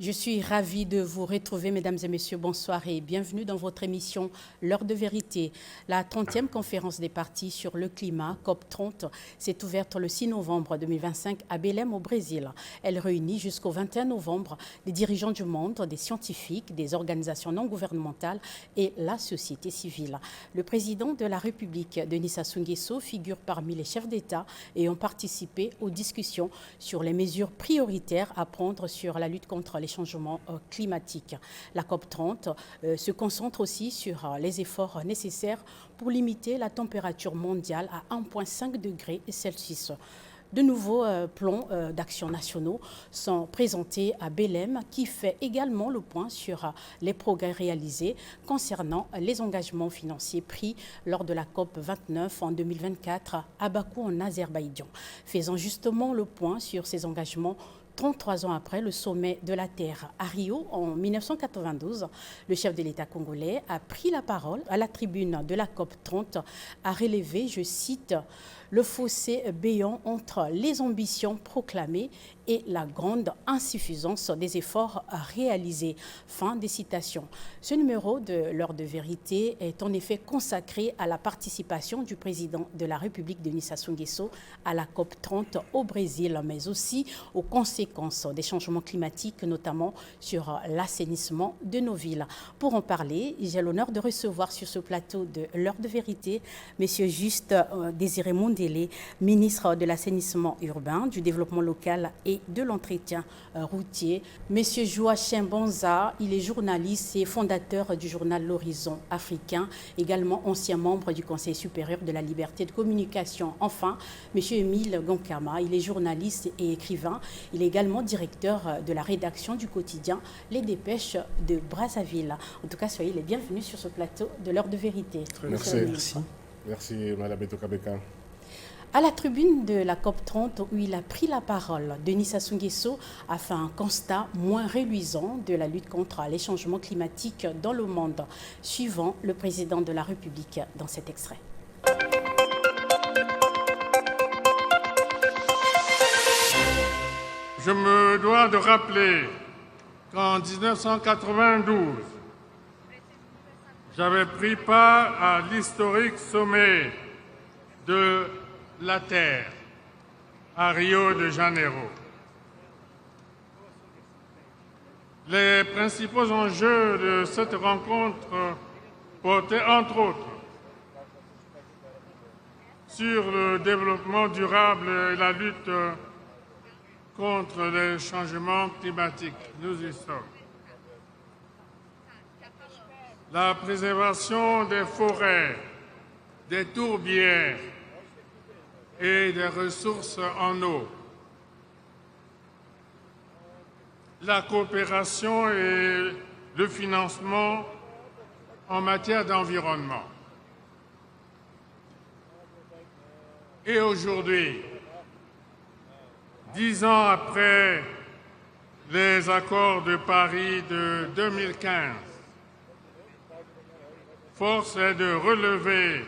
Je suis ravie de vous retrouver, mesdames et messieurs. Bonsoir et bienvenue dans votre émission L'heure de vérité. La 30e conférence des partis sur le climat, COP30, s'est ouverte le 6 novembre 2025 à Belém, au Brésil. Elle réunit jusqu'au 21 novembre des dirigeants du monde, des scientifiques, des organisations non gouvernementales et la société civile. Le président de la République, Denis Sassou Nguesso, figure parmi les chefs d'État et ont participé aux discussions sur les mesures prioritaires à prendre sur la lutte contre les changements climatiques. La COP30 se concentre aussi sur les efforts nécessaires pour limiter la température mondiale à 1,5 degrés Celsius. De nouveaux plans d'action nationaux sont présentés à Belém, qui fait également le point sur les progrès réalisés concernant les engagements financiers pris lors de la COP 29 en 2024 à Bakou en Azerbaïdjan. Faisant justement le point sur ces engagements 33 ans après le sommet de la Terre à Rio en 1992, le chef de l'État congolais a pris la parole à la tribune de la COP 30, a relevé, je cite, le fossé béant entre les ambitions proclamées et la grande insuffisance des efforts réalisés. Fin des citations. Ce numéro de l'heure de vérité est en effet consacré à la participation du président de la République, Denis Sassou Nguesso, à la COP 30 au Brésil, mais aussi aux conséquences des changements climatiques, notamment sur l'assainissement de nos villes. Pour en parler, j'ai l'honneur de recevoir sur ce plateau de l'heure de vérité M. Juste Désiré Mondélé, ministre de l'assainissement urbain, du développement local et de l'entretien routier. M. Joachim Bonza, il est journaliste et fondateur du journal L'Horizon africain, également ancien membre du Conseil supérieur de la liberté de communication. Enfin, M. Émile Gonkama, il est journaliste et écrivain. Il est également directeur de la rédaction du quotidien Les Dépêches de Brazzaville. En tout cas, soyez les bienvenus sur ce plateau de l'heure de vérité. Merci. Merci, Mme Betokabeka. À la tribune de la COP30 où il a pris la parole, Denis Sassou Nguesso a fait un constat moins reluisant de la lutte contre les changements climatiques dans le monde, suivant le président de la République dans cet extrait. Je me dois de rappeler qu'en 1992, j'avais pris part à l'historique sommet de la Terre à Rio de Janeiro. Les principaux enjeux de cette rencontre portaient entre autres sur le développement durable et la lutte contre les changements climatiques. Nous y sommes. La préservation des forêts, des tourbières et des ressources en eau. La coopération et le financement en matière d'environnement. Et aujourd'hui, 10 ans après les accords de Paris de 2015, force est de relever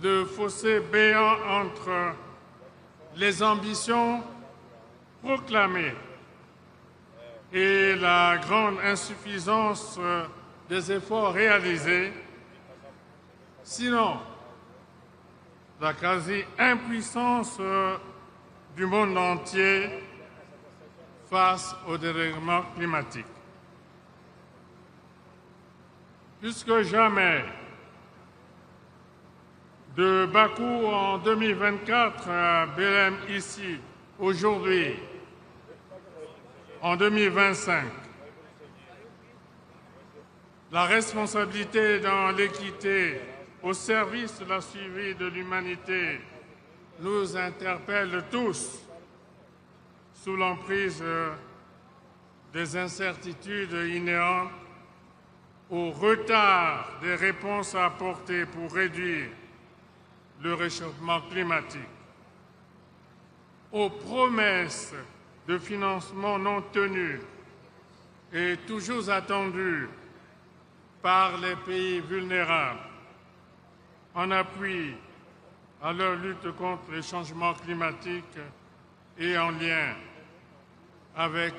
le fossé béant entre les ambitions proclamées et la grande insuffisance des efforts réalisés, sinon la quasi-impuissance du monde entier face au dérèglement climatique. Plus que jamais, de Bakou en 2024 à Belém ici, aujourd'hui, en 2025, la responsabilité dans l'équité au service de la survie de l'humanité nous interpelle tous sous l'emprise des incertitudes inhérentes au retard des réponses à apporter pour réduire le réchauffement climatique, aux promesses de financement non tenues et toujours attendues par les pays vulnérables en appui à leur lutte contre les changements climatiques et en lien avec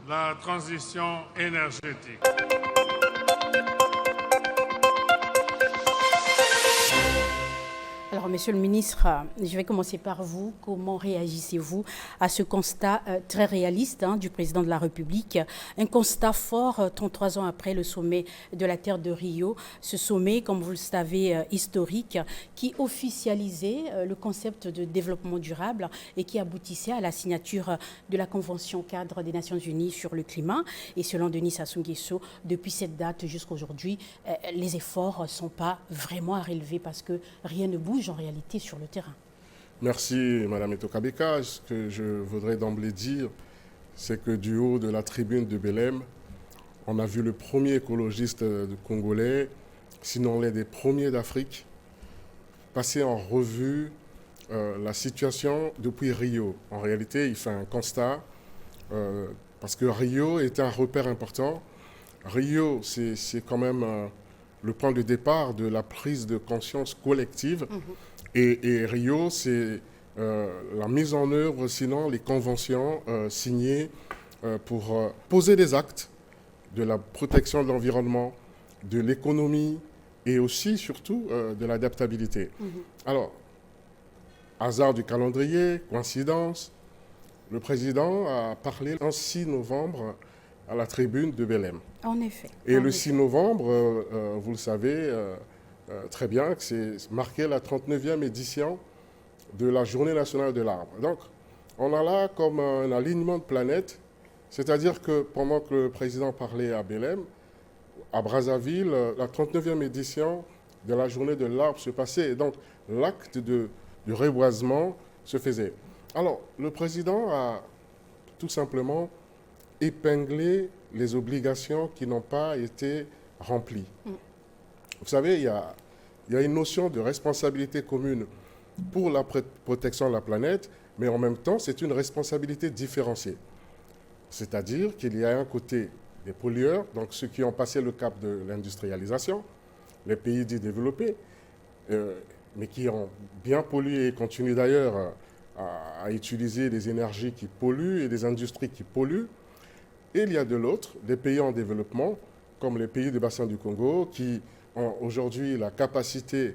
la transition énergétique. Alors, Monsieur le ministre, je vais commencer par vous. Comment réagissez-vous à ce constat très réaliste du président de la République? Un constat fort 33 ans après le sommet de la Terre de Rio. Ce sommet, comme vous le savez, historique, qui officialisait le concept de développement durable et qui aboutissait à la signature de la Convention cadre des Nations Unies sur le climat. Et selon Denis Sassou Nguesso, depuis cette date jusqu'à aujourd'hui, les efforts ne sont pas vraiment à relever parce que rien ne bouge en réalité sur le terrain. Merci, Madame Etokabeka. Ce que je voudrais d'emblée dire, c'est que du haut de la tribune de Belém, on a vu le premier écologiste congolais, sinon l'un des premiers d'Afrique, passer en revue la situation depuis Rio. En réalité, il fait un constat, parce que Rio est un repère important. Rio, c'est quand même le point de départ de la prise de conscience collective. Et Rio, c'est la mise en œuvre, sinon les conventions signées pour poser des actes de la protection de l'environnement, de l'économie et aussi, surtout, de l'adaptabilité. Alors, hasard du calendrier, coïncidence, le président a parlé le 6 novembre à la tribune de Belém. En effet. Et le 6 novembre, vous le savez très bien, que c'est marqué la 39e édition de la Journée nationale de l'arbre. Donc, on a là comme un alignement de planètes, c'est-à-dire que pendant que le président parlait à Belém, à Brazzaville, la 39e édition de la Journée de l'arbre se passait. Et donc, l'acte du reboisement se faisait. Alors, le président a tout simplement épinglé les obligations qui n'ont pas été remplies. Vous savez, il y a une notion de responsabilité commune pour la protection de la planète, mais en même temps, c'est une responsabilité différenciée. C'est-à-dire qu'il y a un côté des pollueurs, donc ceux qui ont passé le cap de l'industrialisation, les pays dits développés, mais qui ont bien pollué et continuent d'ailleurs à utiliser des énergies qui polluent et des industries qui polluent. Et il y a de l'autre des pays en développement, comme les pays du bassin du Congo, qui ont aujourd'hui la capacité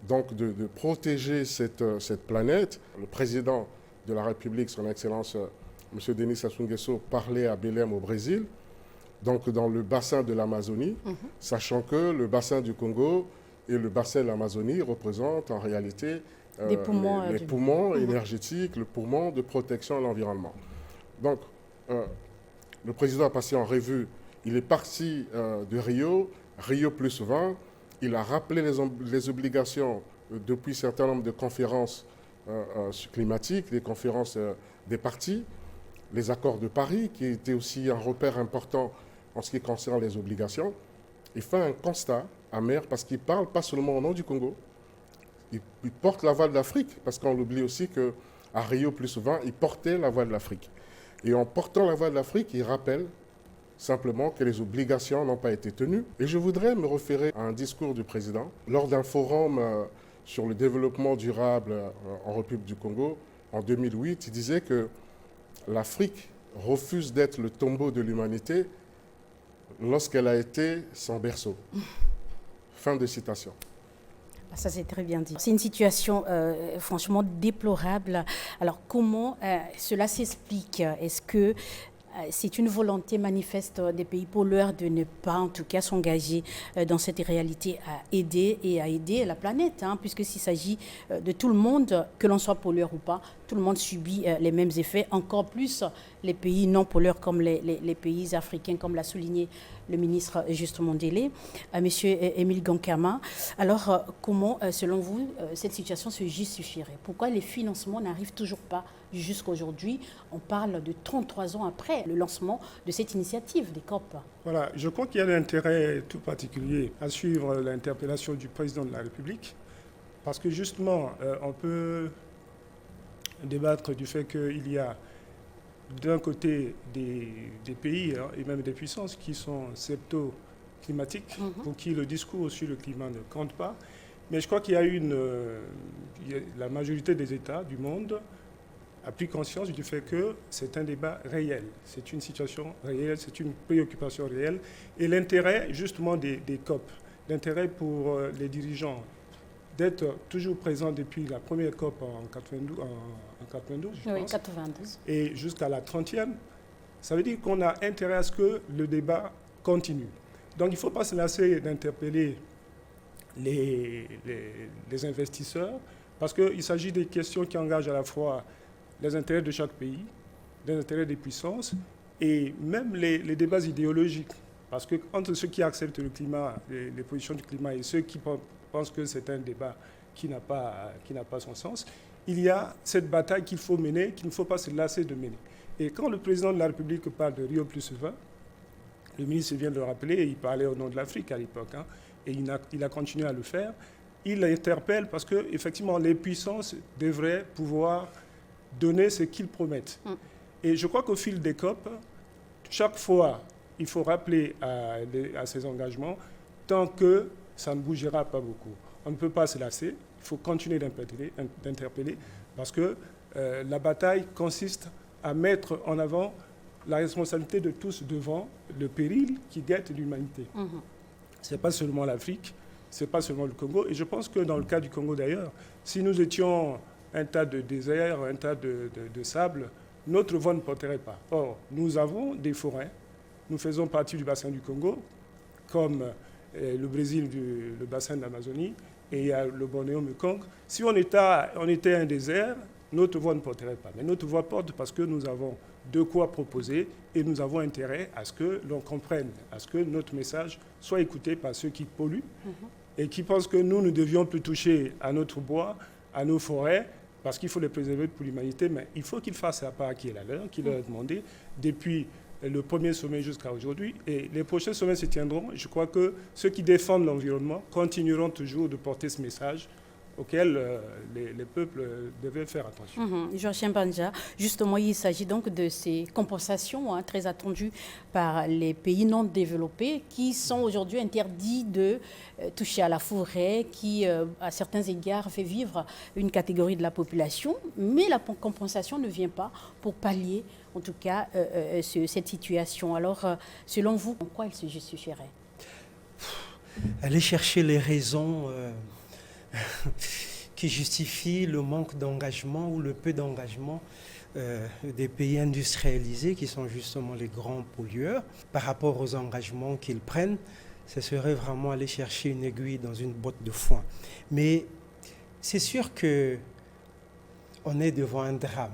donc de protéger cette planète. Le président de la République, son Excellence M. Denis Sassou Nguesso, parlait à Belém au Brésil, donc dans le bassin de l'Amazonie, sachant que le bassin du Congo et le bassin de l'Amazonie représentent en réalité les poumons énergétiques, le poumon de protection de l'environnement. Donc, le président a passé en revue, il est parti de Rio, Rio plus 20, il a rappelé les obligations depuis un certain nombre de conférences climatiques, des conférences des partis, les accords de Paris, qui étaient aussi un repère important en ce qui concerne les obligations. Il fait un constat amer parce qu'il ne parle pas seulement au nom du Congo, il porte la voix de l'Afrique, parce qu'on l'oublie aussi qu'à Rio plus 20, il portait la voix de l'Afrique. Et en portant la voix de l'Afrique, il rappelle simplement que les obligations n'ont pas été tenues. Et je voudrais me référer à un discours du président lors d'un forum sur le développement durable en République du Congo en 2008. Il disait que l'Afrique refuse d'être le tombeau de l'humanité lorsqu'elle a été son berceau. Fin de citation. Ça, c'est très bien dit. C'est une situation franchement déplorable. Alors, comment cela s'explique? Est-ce que c'est une volonté manifeste des pays pollueurs de ne pas, en tout cas, s'engager dans cette réalité à aider la planète, puisque s'il s'agit de tout le monde, que l'on soit pollueur ou pas, tout le monde subit les mêmes effets, encore plus les pays non pollueurs comme les pays africains, comme l'a souligné le ministre justement Délé, Monsieur Émile Gankama. Alors, comment, selon vous, cette situation se justifierait? Pourquoi les financements n'arrivent toujours pas jusqu'à aujourd'hui? On parle de 33 ans après le lancement de cette initiative des COP. Voilà, je crois qu'il y a un intérêt tout particulier à suivre l'interpellation du président de la République, parce que justement, on peut débattre du fait qu'il y a d'un côté des pays et même des puissances qui sont septo-climatiques, pour qui le discours sur le climat ne compte pas. Mais je crois qu'il y a la majorité des États du monde a pris conscience du fait que c'est un débat réel, c'est une situation réelle, c'est une préoccupation réelle. Et l'intérêt justement des COP, l'intérêt pour les dirigeants d'être toujours présents depuis la première COP en 92, je pense, 92. Et jusqu'à la 30e, ça veut dire qu'on a intérêt à ce que le débat continue. Donc il ne faut pas se lasser d'interpeller les investisseurs, parce qu'il s'agit des questions qui engagent à la fois les intérêts de chaque pays, les intérêts des puissances, et même les débats idéologiques. Parce que entre ceux qui acceptent le climat, les positions du climat, et ceux qui pensent que c'est un débat qui n'a pas son sens, il y a cette bataille qu'il faut mener, qu'il ne faut pas se lasser de mener. Et quand le président de la République parle de Rio + 20, le ministre vient de le rappeler, il parlait au nom de l'Afrique à l'époque, hein, et il a continué à le faire, il interpelle parce qu'effectivement, les puissances devraient pouvoir donner ce qu'ils promettent. Et je crois qu'au fil des COP, chaque fois, il faut rappeler à ces engagements, tant que ça ne bougera pas beaucoup. On ne peut pas se lasser, il faut continuer d'interpeller, parce que la bataille consiste à mettre en avant la responsabilité de tous devant le péril qui guette l'humanité. Ce n'est pas seulement l'Afrique, ce n'est pas seulement le Congo. Et je pense que dans le cas du Congo d'ailleurs, si nous étions un tas de désert, un tas de sable, notre voix ne porterait pas. Or, nous avons des forêts, nous faisons partie du bassin du Congo, comme le Brésil, le bassin de l'Amazonie, et il y a le Bornéo-Mekong. Si on était un désert, notre voix ne porterait pas. Mais notre voix porte parce que nous avons de quoi proposer et nous avons intérêt à ce que l'on comprenne, à ce que notre message soit écouté par ceux qui polluent et qui pensent que nous ne devions plus toucher à notre bois, à nos forêts, parce qu'il faut les préserver pour l'humanité, mais il faut qu'ils fassent la part qui est la leur, qui leur est demandée depuis le premier sommet jusqu'à aujourd'hui. Et les prochains sommets se tiendront. Je crois que ceux qui défendent l'environnement continueront toujours de porter ce message auquel les peuples devaient faire attention. Georges Mbanja, justement, il s'agit donc de ces compensations très attendues par les pays non développés qui sont aujourd'hui interdits de toucher à la forêt, qui, à certains égards, fait vivre une catégorie de la population, mais la compensation ne vient pas pour pallier, en tout cas, cette situation. Alors, selon vous, en quoi elle se justifierait? Aller chercher les raisons qui justifie le manque d'engagement ou le peu d'engagement des pays industrialisés qui sont justement les grands pollueurs par rapport aux engagements qu'ils prennent, ce serait vraiment aller chercher une aiguille dans une botte de foin. Mais c'est sûr qu'on est devant un drame.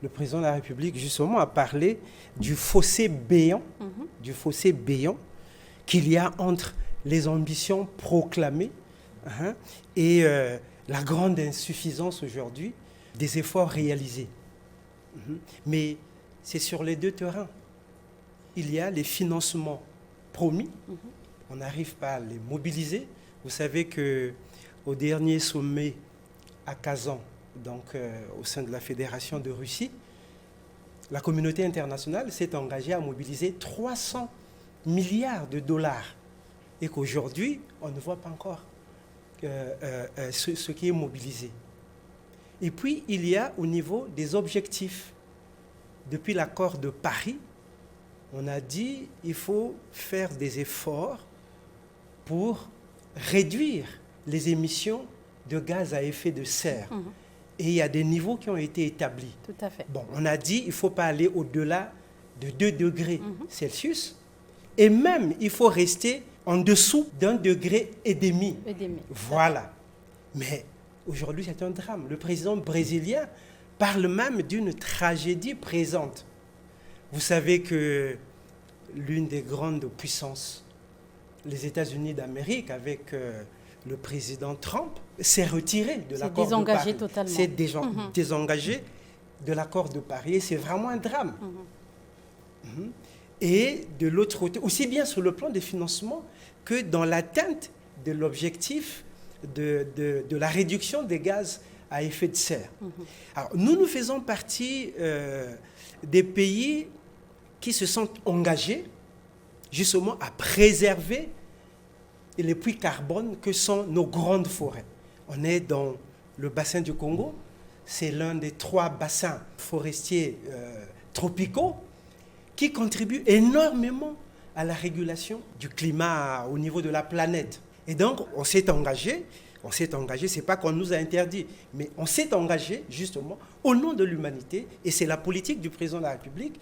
Le président de la République justement a parlé du fossé béant, qu'il y a entre les ambitions proclamées et la grande insuffisance aujourd'hui des efforts réalisés. Mais c'est sur les deux terrains. Il y a les financements promis, on n'arrive pas à les mobiliser. Vous savez qu'au dernier sommet à Kazan, donc au sein de la Fédération de Russie, la communauté internationale s'est engagée à mobiliser 300 milliards de dollars et qu'aujourd'hui, on ne voit pas encore ce qui est mobilisé. Et puis, il y a au niveau des objectifs. Depuis l'accord de Paris, on a dit qu'il faut faire des efforts pour réduire les émissions de gaz à effet de serre. Et il y a des niveaux qui ont été établis. Tout à fait. Bon, on a dit qu'il ne faut pas aller au-delà de 2 degrés Celsius. Et même, il faut rester en dessous d'1,5 degré. Voilà. Mais aujourd'hui, c'est un drame. Le président brésilien parle même d'une tragédie présente. Vous savez que l'une des grandes puissances, les États-Unis d'Amérique, avec le président Trump, s'est retiré de l'accord de Paris. Totalement. C'est désengagé de l'accord de Paris. Et c'est vraiment un drame. Et de l'autre côté, aussi bien sur le plan des financements que dans l'atteinte de l'objectif de la réduction des gaz à effet de serre. Alors, nous faisons partie des pays qui se sont engagés justement à préserver les puits carbone que sont nos grandes forêts. On est dans le bassin du Congo, c'est l'un des 3 bassins forestiers tropicaux qui contribuent énormément à la régulation du climat au niveau de la planète. Et donc, on s'est engagé, c'est pas qu'on nous a interdit, mais on s'est engagé justement au nom de l'humanité, et c'est la politique du président de la République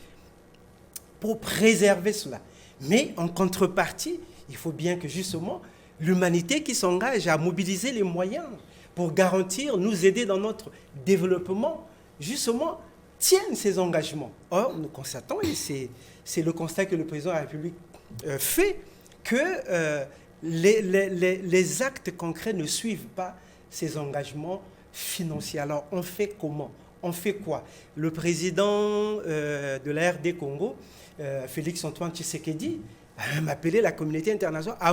pour préserver cela. Mais en contrepartie, il faut bien que justement l'humanité qui s'engage à mobiliser les moyens pour garantir, nous aider dans notre développement, justement, tienne ces engagements. Or, nous constatons, et c'est le constat que le président de la République fait, que les actes concrets ne suivent pas ces engagements financiers. Alors, on fait comment? On fait quoi? Le président de la RD Congo, Félix Antoine Tshisekedi, a même appelé la communauté internationale à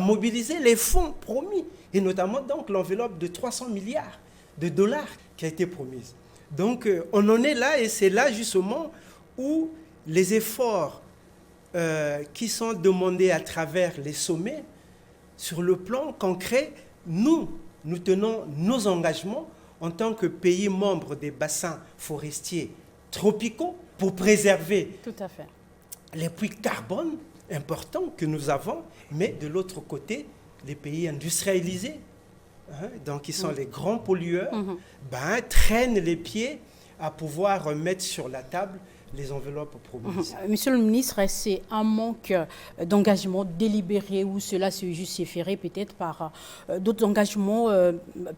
mobiliser les fonds promis, et notamment donc l'enveloppe de 300 milliards de dollars qui a été promise. Donc, on en est là, et c'est là justement où les efforts qui sont demandés à travers les sommets, sur le plan concret, nous tenons nos engagements en tant que pays membre des bassins forestiers tropicaux pour préserver Tout à fait. les puits de carbone importants que nous avons, mais de l'autre côté, les pays industrialisés, donc qui sont les grands pollueurs, traînent les pieds à pouvoir mettre sur la table les enveloppes promises. Monsieur le ministre, c'est un manque d'engagement délibéré, ou cela se justifierait peut-être par d'autres engagements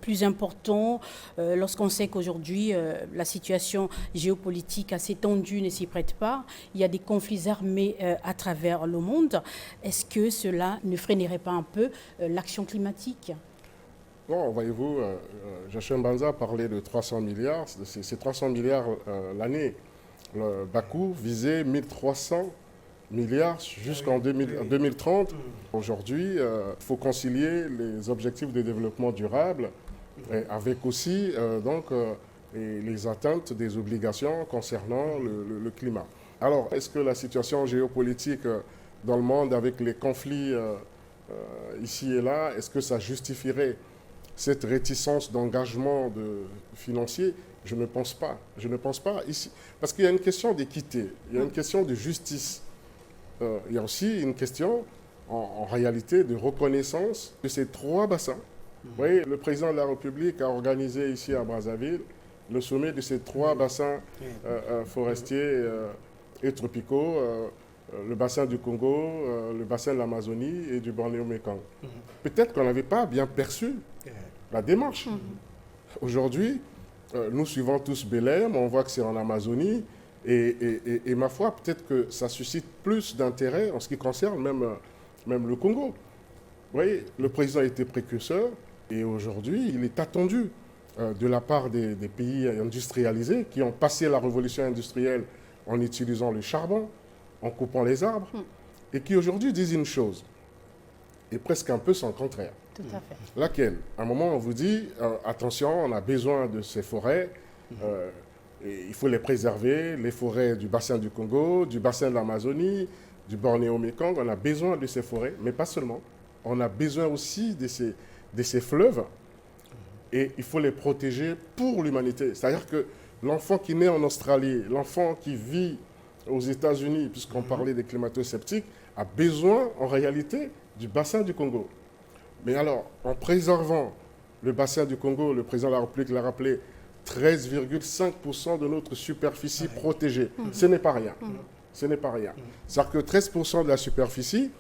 plus importants, lorsqu'on sait qu'aujourd'hui la situation géopolitique assez tendue ne s'y prête pas, il y a des conflits armés à travers le monde. Est-ce que cela ne freinerait pas un peu l'action climatique? Bon, voyez-vous, Joachim Banza parlait de 300 milliards, c'est 300 milliards l'année. Le Bakou visait 1300 milliards jusqu'en 2030. Aujourd'hui, il faut concilier les objectifs de développement durable avec aussi les atteintes des obligations concernant le climat. Alors, est-ce que la situation géopolitique dans le monde avec les conflits ici et là, est-ce que ça justifierait cette réticence d'engagement financier? Je ne pense pas. Je ne pense pas ici. Parce qu'il y a une question d'équité, il y a une question de justice. Il y a aussi une question, en réalité, de reconnaissance de ces 3 bassins. Vous voyez, le président de la République a organisé ici à Brazzaville le sommet de ces 3 bassins forestiers et tropicaux, le bassin du Congo, le bassin de l'Amazonie et du Bornéo-Mékong. Peut-être qu'on n'avait pas bien perçu la démarche. Aujourd'hui, nous suivons tous Belém, on voit que c'est en Amazonie, et ma foi, peut-être que ça suscite plus d'intérêt en ce qui concerne même le Congo. Vous voyez, le président était précurseur, et aujourd'hui, il est attendu de la part des pays industrialisés qui ont passé la révolution industrielle en utilisant le charbon, en coupant les arbres, et qui aujourd'hui disent une chose, et presque un peu son contraire. Tout à fait. Laquelle? À un moment, on vous dit, attention, on a besoin de ces forêts, et il faut les préserver, les forêts du bassin du Congo, du bassin de l'Amazonie, du Bornéo-Mékong, on a besoin de ces forêts, mais pas seulement. On a besoin aussi de ces fleuves, et il faut les protéger pour l'humanité. C'est-à-dire que l'enfant qui naît en Australie, l'enfant qui vit aux États-Unis, puisqu'on parlait des climato-sceptiques, a besoin en réalité du bassin du Congo. Mais alors, en préservant le bassin du Congo, le président de la République l'a rappelé, 13,5% de notre superficie protégée. Ce n'est pas rien. Ce n'est pas rien. C'est-à-dire que 13% de la superficie,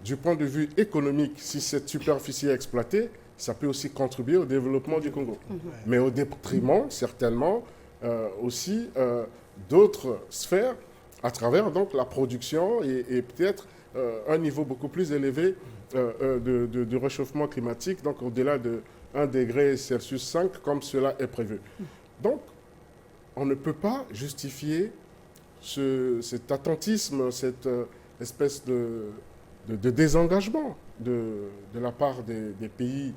du point de vue économique, si cette superficie est exploitée, ça peut aussi contribuer au développement du Congo. Mais au détriment, certainement, aussi d'autres sphères, à travers donc la production et peut-être un niveau beaucoup plus élevé de réchauffement climatique, donc au-delà de 1 degré Celsius 5, comme cela est prévu. Donc, on ne peut pas justifier cet attentisme, cette espèce de désengagement de la part des pays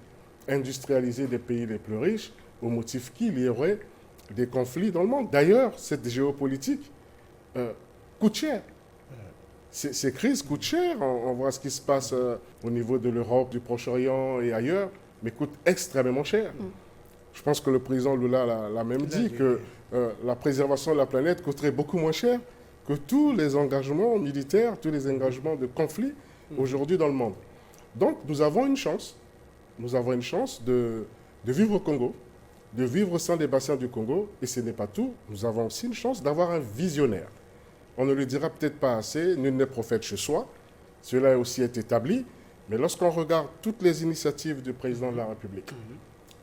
industrialisés, des pays les plus riches, au motif qu'il y aurait des conflits dans le monde. D'ailleurs, cette géopolitique coûte cher. Ces crises coûtent cher. On voit ce qui se passe au niveau de l'Europe, du Proche-Orient et ailleurs, mais coûtent extrêmement cher. Je pense que le président Lula l'a même dit que la préservation de la planète coûterait beaucoup moins cher que tous les engagements militaires, tous les engagements de conflit aujourd'hui dans le monde. Donc nous avons une chance de vivre au Congo, de vivre au sein des bassins du Congo, et ce n'est pas tout, nous avons aussi une chance d'avoir un visionnaire. On ne le dira peut-être pas assez, nul n'est prophète chez soi, cela aussi est établi, mais lorsqu'on regarde toutes les initiatives du président de la République,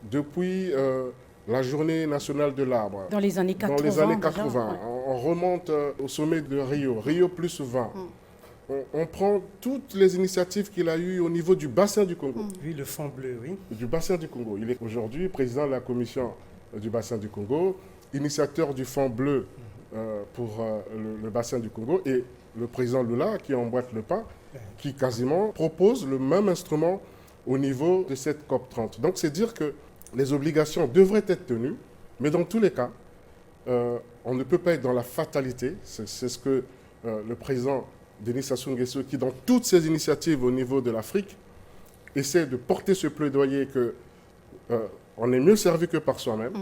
depuis la journée nationale de l'arbre, dans les années 80, on remonte au sommet de Rio plus 20, on prend toutes les initiatives qu'il a eues au niveau du bassin du Congo. Oui, le Fonds bleu, oui. Du bassin du Congo. Il est aujourd'hui président de la commission du bassin du Congo, initiateur du Fonds bleu pour le bassin du Congo, et le président Lula qui emboîte le pas, qui quasiment propose le même instrument au niveau de cette COP30. Donc c'est dire que les obligations devraient être tenues, mais dans tous les cas, on ne peut pas être dans la fatalité. C'est ce que le président Denis Sassou Nguesso, qui dans toutes ses initiatives au niveau de l'Afrique, essaie de porter ce plaidoyer que on est mieux servi que par soi-même.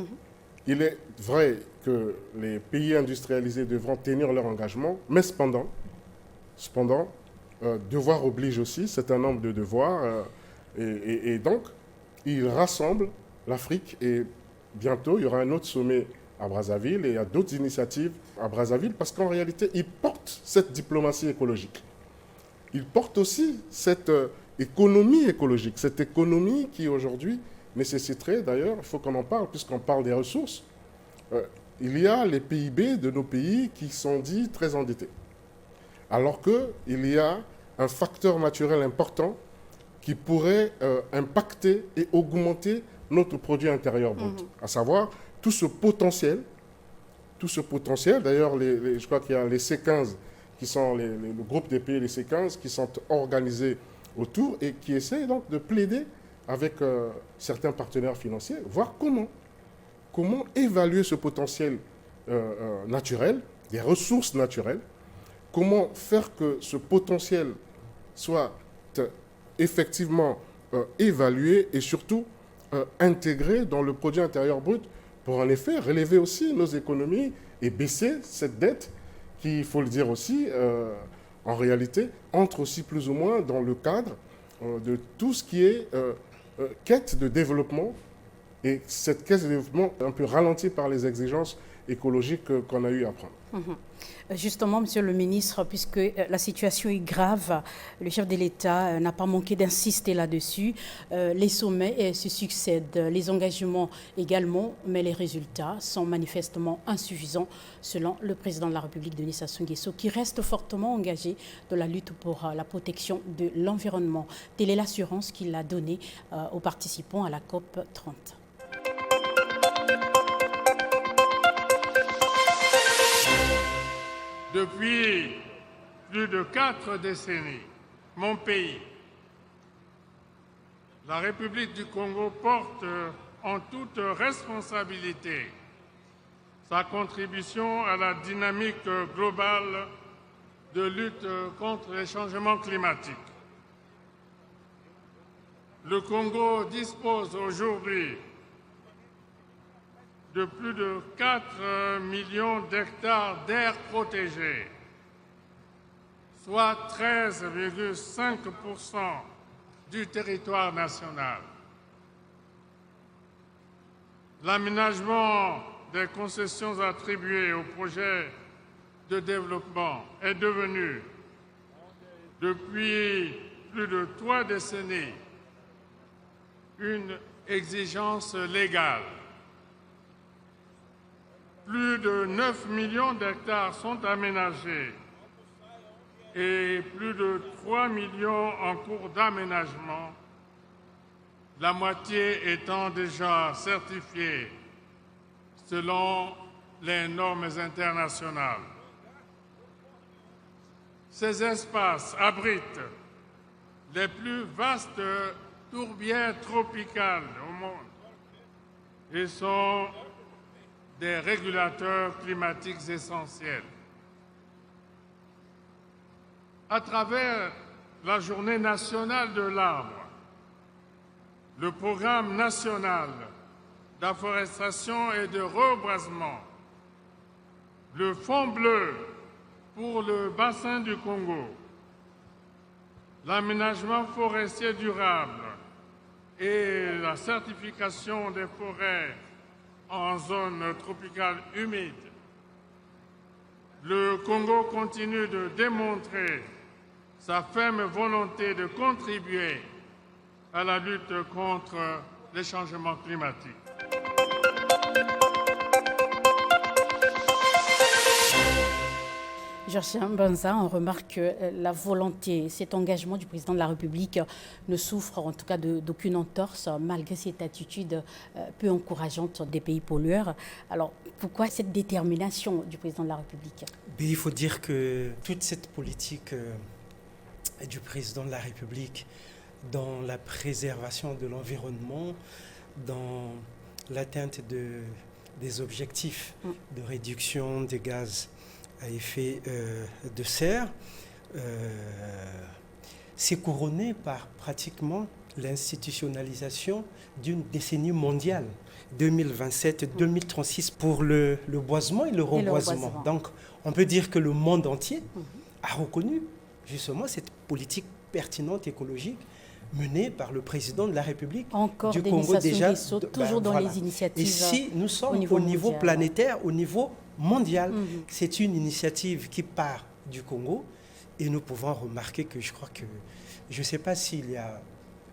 Il est vrai que les pays industrialisés devront tenir leur engagement, mais cependant, devoir oblige aussi, c'est un nombre de devoirs, et donc il rassemble l'Afrique, et bientôt il y aura un autre sommet à Brazzaville, et il y a d'autres initiatives à Brazzaville, parce qu'en réalité, il porte cette diplomatie écologique. Il porte aussi cette économie écologique, cette économie qui aujourd'hui nécessiterait, d'ailleurs, il faut qu'on en parle, puisqu'on parle des ressources, il y a les PIB de nos pays qui sont dits très endettés. Alors qu'il y a un facteur naturel important qui pourrait impacter et augmenter notre produit intérieur brut, à savoir tout ce potentiel, d'ailleurs, je crois qu'il y a les C15 qui sont le groupe des pays, les C15, qui sont organisés autour et qui essayent donc de plaider avec certains partenaires financiers, voir comment évaluer ce potentiel naturel, des ressources naturelles, comment faire que ce potentiel soit effectivement évalué et surtout intégré dans le produit intérieur brut pour en effet relever aussi nos économies et baisser cette dette qui, il faut le dire aussi, en réalité, entre aussi plus ou moins dans le cadre de tout ce qui est quête de développement, et cette quête de développement un peu ralentie par les exigences écologiques qu'on a eu à prendre. Justement, Monsieur le ministre, puisque la situation est grave, le chef de l'État n'a pas manqué d'insister là-dessus. Les sommets se succèdent, les engagements également, mais les résultats sont manifestement insuffisants, selon le président de la République, Denis Sassou Nguesso, qui reste fortement engagé dans la lutte pour la protection de l'environnement. Telle est l'assurance qu'il a donnée aux participants à la COP 30. Depuis plus de 4 décennies, mon pays, la République du Congo, porte en toute responsabilité sa contribution à la dynamique globale de lutte contre les changements climatiques. Le Congo dispose aujourd'hui de plus de 4 millions d'hectares d'aires protégées, soit 13,5% du territoire national. L'aménagement des concessions attribuées aux projets de développement est devenu, depuis plus de 3 décennies, une exigence légale. Plus de 9 millions d'hectares sont aménagés et plus de 3 millions en cours d'aménagement, la moitié étant déjà certifiée selon les normes internationales. Ces espaces abritent les plus vastes tourbières tropicales au monde et sont des régulateurs climatiques essentiels. À travers la Journée nationale de l'arbre, le programme national d'afforestation et de reboisement, le Fonds bleu pour le bassin du Congo, l'aménagement forestier durable et la certification des forêts en zone tropicale humide, le Congo continue de démontrer sa ferme volonté de contribuer à la lutte contre les changements climatiques. Georges Banza, on remarque que la volonté, cet engagement du président de la République ne souffre en tout cas d'aucune entorse, malgré cette attitude peu encourageante des pays pollueurs. Alors, pourquoi cette détermination du président de la République? Il faut dire que toute cette politique du président de la République dans la préservation de l'environnement, dans l'atteinte des objectifs de réduction des gaz à effet de serre, c'est couronné par pratiquement l'institutionnalisation d'une décennie mondiale, 2027-2036, pour le boisement et le reboisement. Donc, on peut dire que le monde entier a reconnu justement cette politique pertinente écologique menée par le président de la République du Congo déjà. Toujours dans les initiatives. Et si nous sommes au niveau planétaire, au niveau mondial, c'est une initiative qui part du Congo et nous pouvons remarquer que je crois que, je ne sais pas s'il y a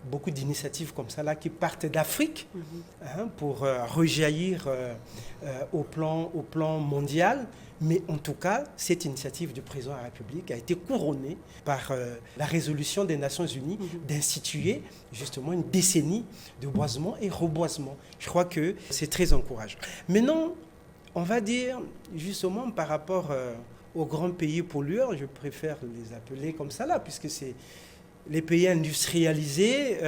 beaucoup d'initiatives comme ça là qui partent d'Afrique pour rejaillir au plan mondial. Mais en tout cas, cette initiative du président de la République a été couronnée par la résolution des Nations Unies d'instituer justement une décennie de boisement et reboisement. Je crois que c'est très encourageant. Maintenant, on va dire justement par rapport aux grands pays pollueurs, je préfère les appeler comme ça là, puisque c'est les pays industrialisés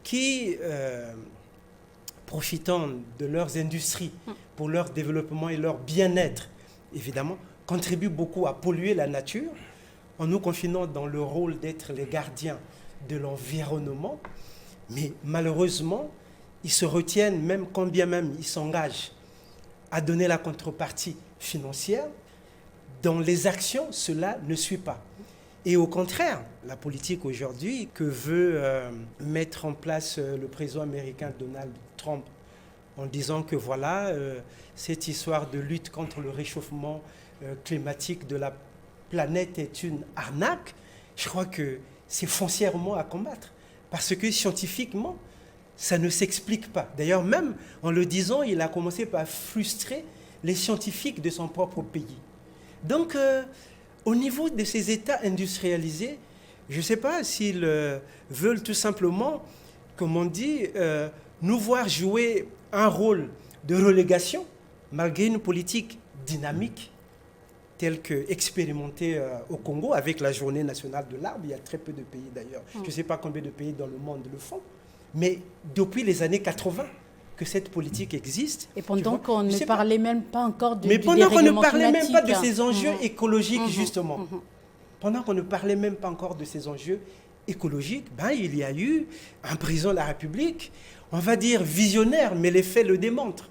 qui, profitant de leurs industries pour leur développement et leur bien-être, évidemment, contribuent beaucoup à polluer la nature, en nous confinant dans le rôle d'être les gardiens de l'environnement. Mais malheureusement, ils se retiennent, même quand bien même ils s'engagent à donner la contrepartie financière. Dans les actions, cela ne suit pas. Et au contraire, la politique aujourd'hui que veut mettre en place le président américain Donald Trump, en disant que voilà, cette histoire de lutte contre le réchauffement climatique de la planète est une arnaque, je crois que c'est foncièrement à combattre. Parce que scientifiquement, ça ne s'explique pas. D'ailleurs, même en le disant, il a commencé par frustrer les scientifiques de son propre pays. Donc, au niveau de ces États industrialisés, je ne sais pas s'ils veulent tout simplement, comme on dit, nous voir jouer un rôle de relégation, malgré une politique dynamique telle qu'expérimentée au Congo, avec la journée nationale de l'arbre. Il y a très peu de pays d'ailleurs. Je ne sais pas combien de pays dans le monde le font. Mais depuis les années 80, que cette politique existe. Et pendant qu'on ne parlait même pas encore du dérèglement climatique. Mais pendant qu'on ne parlait même pas de ces enjeux écologiques, justement. Pendant qu'on ne parlait même pas encore de ces enjeux écologiques, il y a eu un président de la République, on va dire visionnaire, mais les faits le démontrent.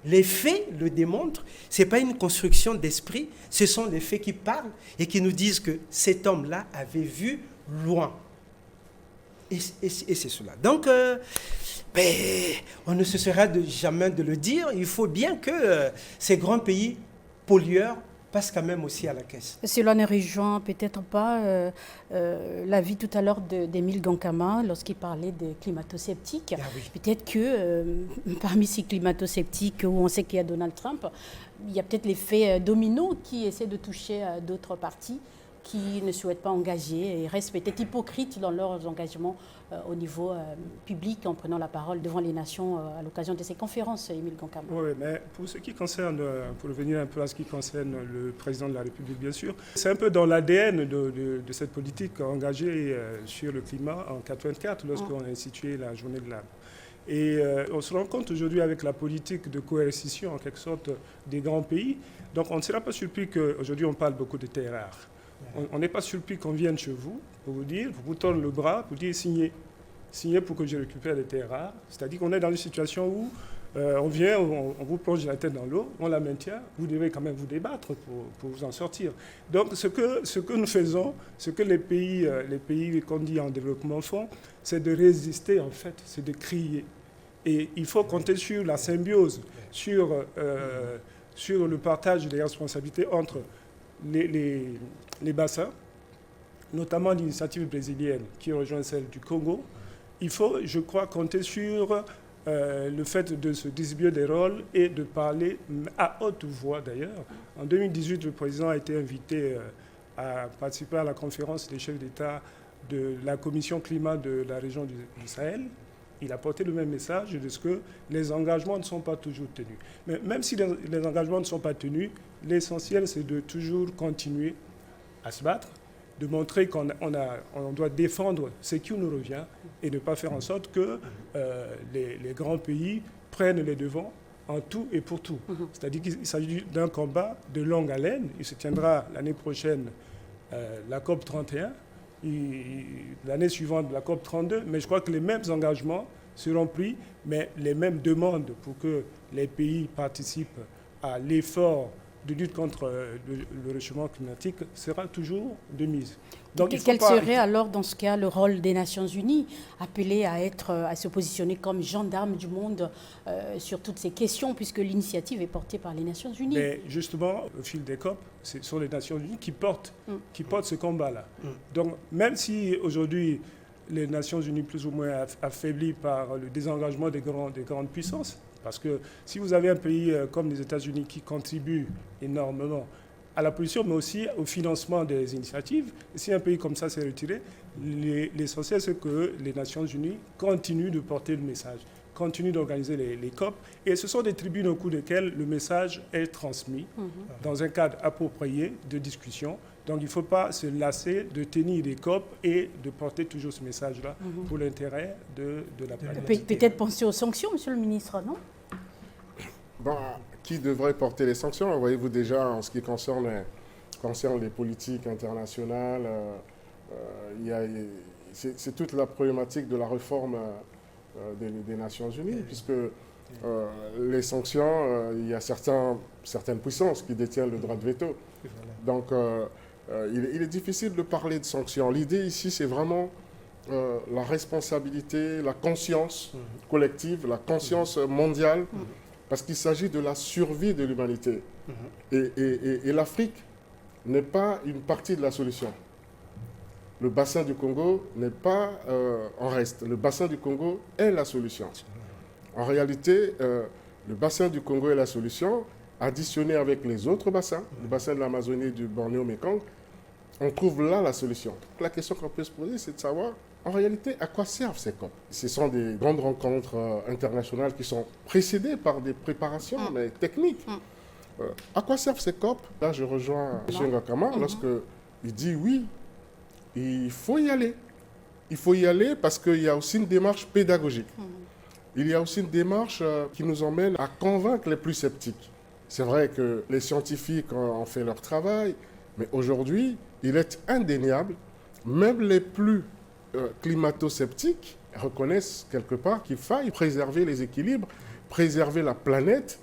Les faits le démontrent. Ce n'est pas une construction d'esprit, ce sont les faits qui parlent et qui nous disent que cet homme-là avait vu loin. Et c'est cela. Donc, on ne cessera jamais de le dire. Il faut bien que ces grands pays pollueurs passent quand même aussi à la caisse. Cela ne rejoint peut-être pas l'avis tout à l'heure d'Émile Gankama lorsqu'il parlait des climato-sceptiques. Ah oui. Peut-être que parmi ces climato-sceptiques où on sait qu'il y a Donald Trump, il y a peut-être l'effet domino qui essaie de toucher d'autres partis qui ne souhaitent pas engager et restent peut-être hypocrites dans leurs engagements au niveau public en prenant la parole devant les nations à l'occasion de ces conférences, Émile Gankama. Oui, mais pour ce qui concerne, pour revenir un peu à ce qui concerne le président de la République, bien sûr, c'est un peu dans l'ADN de cette politique engagée sur le climat en 1984, lorsqu'on a institué la journée de l'arbre. Et on se rend compte aujourd'hui avec la politique de coercition, en quelque sorte, des grands pays. Donc on ne sera pas surpris qu'aujourd'hui on parle beaucoup de terres rares. On n'est pas surpris qu'on vienne chez vous pour vous dire, vous tendre le bras pour dire signez pour que je récupère des terres rares. C'est-à-dire qu'on est dans une situation où On vient, on vous plonge la tête dans l'eau, on la maintient, vous devez quand même vous débattre pour vous en sortir. Donc ce que nous faisons, ce que les pays qu'on dit en développement font, c'est de résister en fait, c'est de crier. Et il faut compter sur la symbiose, sur le partage des responsabilités entre les bassins, notamment l'initiative brésilienne qui rejoint celle du Congo. Il faut, je crois, compter sur le fait de se distribuer des rôles et de parler à haute voix d'ailleurs. En 2018, le président a été invité à participer à la conférence des chefs d'État de la commission climat de la région du Sahel. Il a porté le même message de ce que les engagements ne sont pas toujours tenus. Mais même si les engagements ne sont pas tenus, l'essentiel c'est de toujours continuer à se battre, de montrer qu'on doit défendre ce qui nous revient et ne pas faire en sorte que les grands pays prennent les devants en tout et pour tout. C'est-à-dire qu'il s'agit d'un combat de longue haleine. Il se tiendra l'année prochaine la COP 31, l'année suivante la COP 32, mais je crois que les mêmes engagements seront pris, mais les mêmes demandes pour que les pays participent à l'effort de lutte contre le réchauffement climatique sera toujours de mise. Donc, quel serait alors dans ce cas le rôle des Nations Unies, appelées à se positionner comme gendarmes du monde sur toutes ces questions, puisque l'initiative est portée par les Nations Unies? Mais justement, au fil des COP, ce sont les Nations Unies qui portent ce combat-là. Donc même si aujourd'hui les Nations Unies plus ou moins affaiblies par le désengagement des grandes puissances, parce que si vous avez un pays comme les États-Unis qui contribue énormément à la pollution, mais aussi au financement des initiatives, si un pays comme ça s'est retiré, l'essentiel c'est que les Nations Unies continuent de porter le message, continuent d'organiser les COP. Et ce sont des tribunes au cours desquelles le message est transmis dans un cadre approprié de discussion. Donc il ne faut pas se lasser de tenir des COP et de porter toujours ce message-là pour l'intérêt de la planète. Peut-être penser aux sanctions, Monsieur le ministre, non? Bon, qui devrait porter les sanctions? Voyez-vous déjà, en ce qui concerne les politiques internationales, c'est toute la problématique de la réforme des Nations Unies, puisque les sanctions, il y a certaines puissances qui détiennent le droit de veto. Donc, il est difficile de parler de sanctions. L'idée ici, c'est vraiment la responsabilité, la conscience collective, la conscience mondiale, parce qu'il s'agit de la survie de l'humanité. Et l'Afrique n'est pas une partie de la solution. Le bassin du Congo n'est pas en reste. Le bassin du Congo est la solution. En réalité, le bassin du Congo est la solution. Additionné avec les autres bassins, le bassin de l'Amazonie, du Bornéo-Mékong, on trouve là la solution. La question qu'on peut se poser, c'est de savoir, en réalité, à quoi servent ces COP? Ce sont des grandes rencontres internationales qui sont précédées par des préparations mais techniques. À quoi servent ces COP? Là, je rejoins M. Ngakama lorsqu'il dit oui, il faut y aller. Il faut y aller parce qu'il y a aussi une démarche pédagogique. Il y a aussi une démarche qui nous emmène à convaincre les plus sceptiques. C'est vrai que les scientifiques ont fait leur travail, mais aujourd'hui, il est indéniable, même les plus climato-sceptiques reconnaissent quelque part qu'il faille préserver les équilibres, préserver la planète,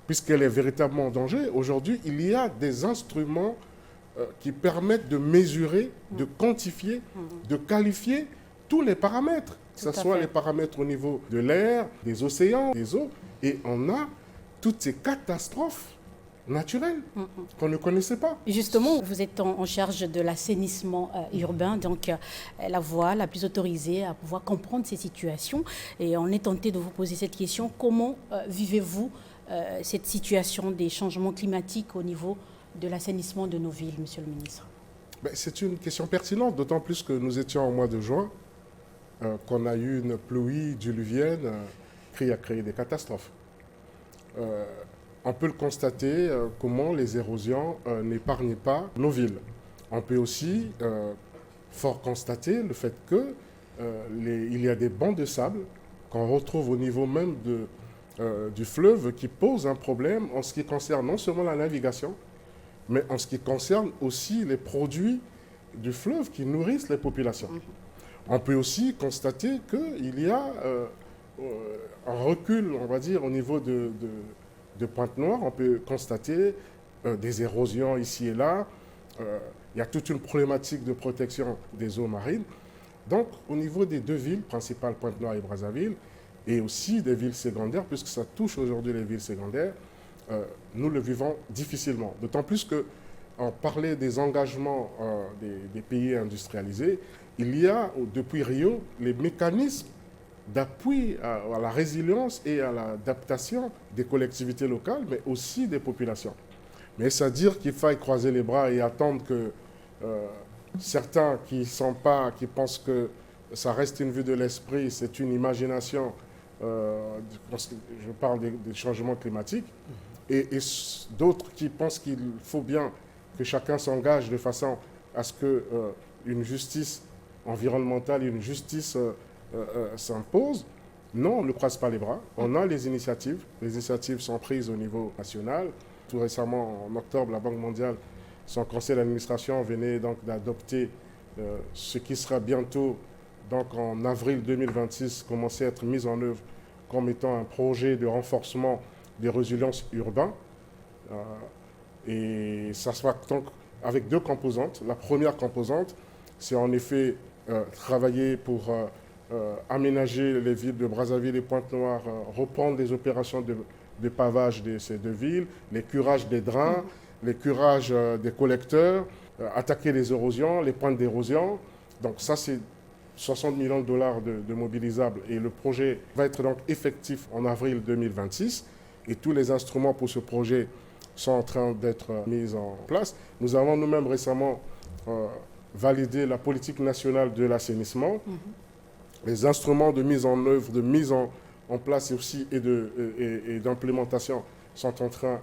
puisqu'elle est véritablement en danger. Aujourd'hui, il y a des instruments qui permettent de mesurer, de quantifier, de qualifier tous les paramètres, que ce soit les paramètres au niveau de l'air, des océans, des eaux, et on a toutes ces catastrophes naturelles qu'on ne connaissait pas. Justement, vous êtes en charge de l'assainissement urbain, donc la voie la plus autorisée à pouvoir comprendre ces situations. Et on est tenté de vous poser cette question. Comment vivez-vous cette situation des changements climatiques au niveau de l'assainissement de nos villes, Monsieur le ministre? C'est une question pertinente, d'autant plus que nous étions au mois de juin, qu'on a eu une pluie diluvienne qui a créé des catastrophes. On peut le constater comment les érosions n'épargnent pas nos villes. On peut aussi fort constater le fait qu'il y a des bancs de sable qu'on retrouve au niveau même du fleuve qui posent un problème en ce qui concerne non seulement la navigation, mais en ce qui concerne aussi les produits du fleuve qui nourrissent les populations. On peut aussi constater qu'il y a un recul, on va dire, au niveau de Pointe-Noire. On peut constater des érosions ici et là. Il y a toute une problématique de protection des eaux marines. Donc, au niveau des deux villes principales, Pointe-Noire et Brazzaville, et aussi des villes secondaires, puisque ça touche aujourd'hui les villes secondaires, nous le vivons difficilement. D'autant plus qu'on parlait des engagements des pays industrialisés. Il y a, depuis Rio, les mécanismes d'appui à la résilience et à l'adaptation des collectivités locales, mais aussi des populations. Mais c'est-à-dire qu'il faille croiser les bras et attendre que certains qui pensent que ça reste une vue de l'esprit, c'est une imagination, je parle des changements climatiques, et d'autres qui pensent qu'il faut bien que chacun s'engage de façon à ce qu'une justice environnementale et une justice s'impose. Non, on ne croise pas les bras. On a les initiatives. Les initiatives sont prises au niveau national. Tout récemment, en octobre, la Banque mondiale, son conseil d'administration venait donc d'adopter ce qui sera bientôt, donc en avril 2026, commencer à être mis en œuvre comme étant un projet de renforcement des résiliences urbains. Et ça sera donc avec deux composantes. La première composante, c'est en effet travailler pour aménager les villes de Brazzaville et Pointe-Noire, reprendre les opérations de pavage de ces deux villes, les curages des drains, les curages des collecteurs, attaquer les érosions, les pointes d'érosion. Donc ça, c'est 60 millions de dollars de mobilisables. Et le projet va être donc effectif en avril 2026. Et tous les instruments pour ce projet sont en train d'être mis en place. Nous avons nous-mêmes récemment validé la politique nationale de l'assainissement. Les instruments de mise en œuvre, de mise en place aussi et d'implémentation sont en train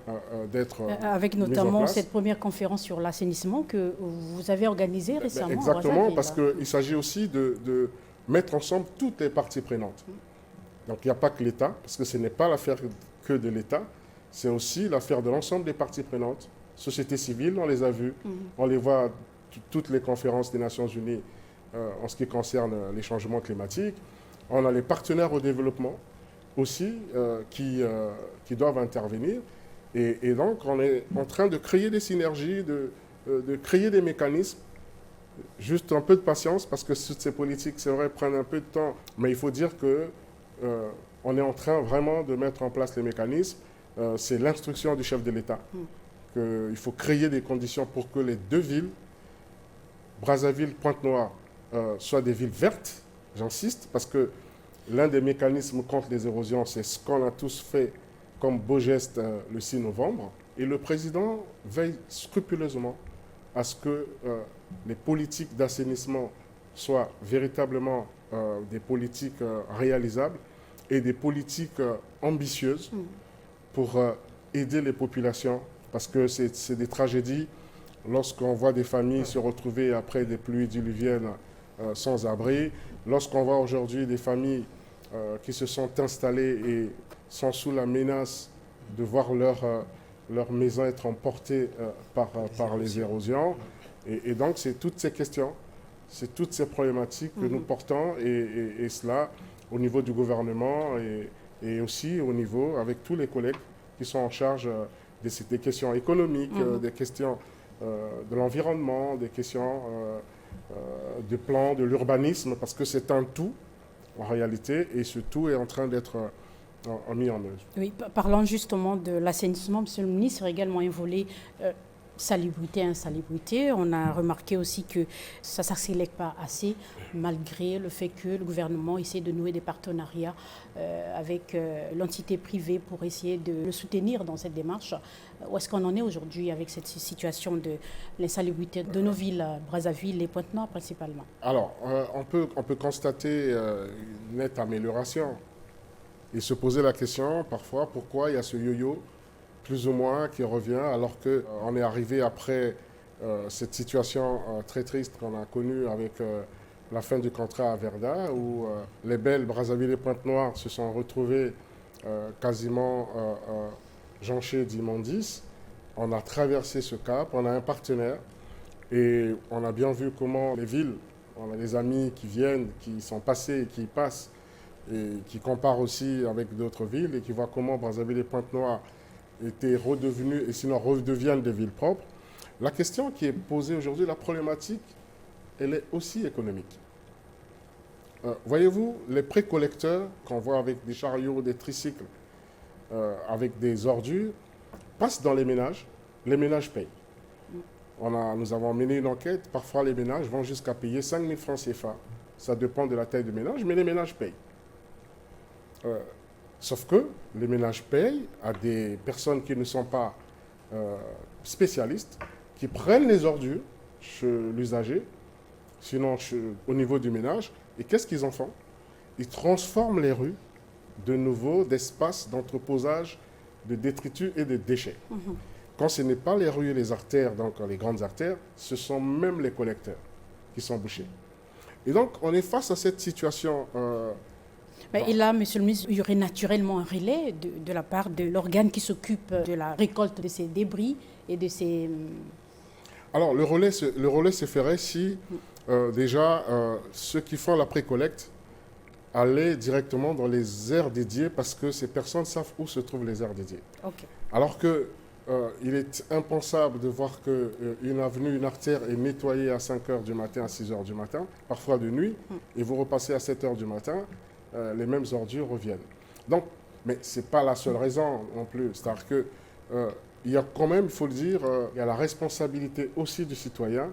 d'être avec notamment cette première conférence sur l'assainissement que vous avez organisée récemment. Exactement, parce qu'il s'agit aussi de mettre ensemble toutes les parties prenantes. Donc il n'y a pas que l'État, parce que ce n'est pas l'affaire que de l'État, c'est aussi l'affaire de l'ensemble des parties prenantes. Société civile, on les a vues, on les voit toutes les conférences des Nations Unies en ce qui concerne les changements climatiques. On a les partenaires au développement aussi qui doivent intervenir. Et donc, on est en train de créer des synergies, de créer des mécanismes. Juste un peu de patience, parce que toutes ces politiques, c'est vrai, prennent un peu de temps. Mais il faut dire qu'on est en train vraiment de mettre en place les mécanismes. C'est l'instruction du chef de l'État. Il faut créer des conditions pour que les deux villes, Brazzaville, Pointe-Noire, soient des villes vertes, j'insiste, parce que l'un des mécanismes contre les érosions, c'est ce qu'on a tous fait comme beau geste le 6 novembre. Et le président veille scrupuleusement à ce que les politiques d'assainissement soient véritablement des politiques réalisables et des politiques ambitieuses pour aider les populations. Parce que c'est des tragédies lorsqu'on voit des familles se retrouver après des pluies diluviennes sans abri, lorsqu'on voit aujourd'hui des familles qui se sont installées et sont sous la menace de voir leur maison être emportée par les érosions. Et donc, c'est toutes ces questions, c'est toutes ces problématiques que nous portons, et cela au niveau du gouvernement et aussi au niveau avec tous les collègues qui sont en charge des questions économiques, des questions de l'environnement, des questions de plan, de l'urbanisme, parce que c'est un tout en réalité, et ce tout est en train d'être mis en œuvre. Oui, parlant justement de l'assainissement, Monsieur le ministre, également un volet salubrité, insalubrité. On a remarqué aussi que ça ne s'accélère pas assez, malgré le fait que le gouvernement essaie de nouer des partenariats avec l'entité privée pour essayer de le soutenir dans cette démarche. Où est-ce qu'on en est aujourd'hui avec cette situation de l'insalubrité de nos villes, Brazzaville et Pointe-Noire principalement? Alors, on peut constater une nette amélioration et se poser la question parfois pourquoi il y a ce yo-yo plus ou moins qui revient alors qu'on est arrivé après cette situation très triste qu'on a connue avec la fin du contrat à Verda, où les belles Brazzaville et Pointe-Noire se sont retrouvées quasiment jonchées d'immondices. On a traversé ce cap, on a un partenaire et on a bien vu comment les villes, on a des amis qui viennent, qui sont passés et qui passent et qui compare aussi avec d'autres villes et qui voit comment Brazzaville et Pointe-Noire étaient redevenues et sinon redeviennent des villes propres. La question qui est posée aujourd'hui, la problématique, elle est aussi économique. Voyez-vous, les précollecteurs qu'on voit avec des chariots, des tricycles, avec des ordures, passent dans les ménages payent. Nous avons mené une enquête, parfois les ménages vont jusqu'à payer 5 000 francs CFA. Ça dépend de la taille du ménage, mais les ménages payent. Sauf que les ménages payent à des personnes qui ne sont pas spécialistes, qui prennent les ordures chez l'usager, sinon au niveau du ménage, et qu'est-ce qu'ils en font? Ils transforment les rues de nouveau d'espaces d'entreposage de détritus et de déchets. Quand ce n'est pas les rues et les artères, donc les grandes artères, ce sont même les collecteurs qui sont bouchés. Et donc, on est face à cette situation. Et là, monsieur le ministre, il y aurait naturellement un relais de la part de l'organe qui s'occupe de la récolte de ces débris et de ces... Alors, le relais se ferait si, déjà, ceux qui font la précollecte allaient directement dans les aires dédiées parce que ces personnes savent où se trouvent les aires dédiées. Okay. Alors que il est impensable de voir qu'une avenue, une artère est nettoyée à 5 h du matin, à 6 h du matin, parfois de nuit, et vous repassez à 7 h du matin, les mêmes ordures reviennent. Donc, mais ce n'est pas la seule raison non plus. C'est-à-dire qu'il y a quand même, il faut le dire, il y a la responsabilité aussi du citoyen.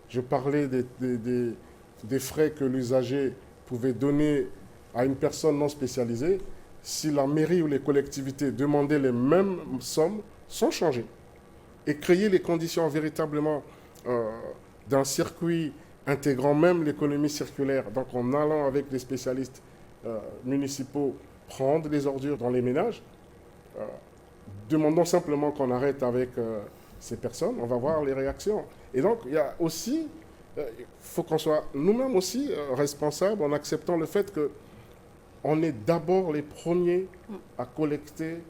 Je parlais des frais que l'usager pouvait donner à une personne non spécialisée. Si la mairie ou les collectivités demandaient les mêmes sommes, sans changer, et créer les conditions véritablement d'un circuit intégrant même l'économie circulaire, donc en allant avec des spécialistes municipaux prendre les ordures dans les ménages, demandons simplement qu'on arrête avec ces personnes, on va voir les réactions. Et donc, il y a aussi, il faut qu'on soit nous-mêmes aussi responsables en acceptant le fait qu'on est d'abord les premiers à collecter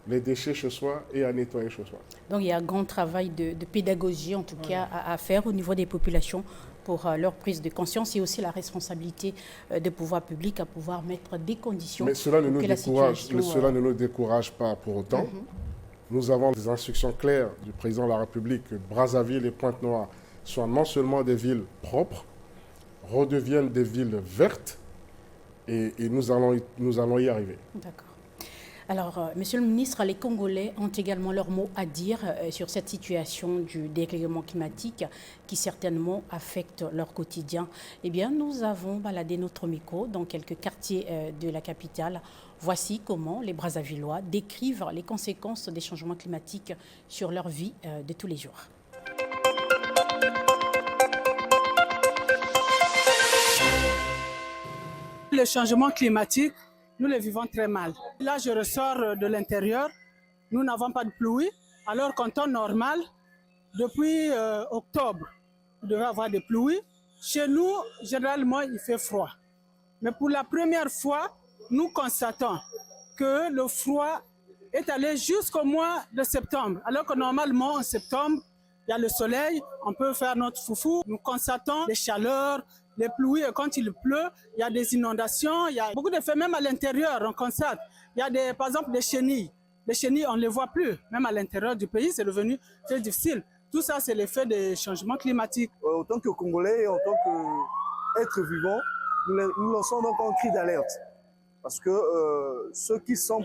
les déchets chez soi et à nettoyer chez soi. Donc il y a un grand travail de pédagogie en tout cas à faire au niveau des populations pour leur prise de conscience et aussi la responsabilité des pouvoirs publics à pouvoir mettre des conditions. Mais cela ne nous décourage pas pour autant. Nous avons des instructions claires du président de la République que Brazzaville et Pointe-Noire soient non seulement des villes propres, redeviennent des villes vertes et nous allons y arriver. D'accord. Alors, monsieur le ministre, les Congolais ont également leur mot à dire sur cette situation du dérèglement climatique qui certainement affecte leur quotidien. Eh bien, nous avons baladé notre micro dans quelques quartiers de la capitale. Voici comment les Brazzavillois décrivent les conséquences des changements climatiques sur leur vie de tous les jours. Le changement climatique, nous le vivons très mal. Là, je ressors de l'intérieur, nous n'avons pas de pluie, alors qu'en temps normal, depuis octobre, il devait y avoir des pluies. Chez nous, généralement, il fait froid. Mais pour la première fois, nous constatons que le froid est allé jusqu'au mois de septembre, alors que normalement, en septembre, il y a le soleil, on peut faire notre foufou. Nous constatons les chaleurs, les pluies, et quand il pleut, il y a des inondations, il y a beaucoup d'effets, même à l'intérieur, on constate. Il y a par exemple des chenilles. Les chenilles, on ne les voit plus. Même à l'intérieur du pays, c'est devenu très difficile. Tout ça, c'est l'effet des changements climatiques. En tant que Congolais, en tant qu'êtres vivants, nous lançons donc un cri d'alerte. Parce que ceux qui sont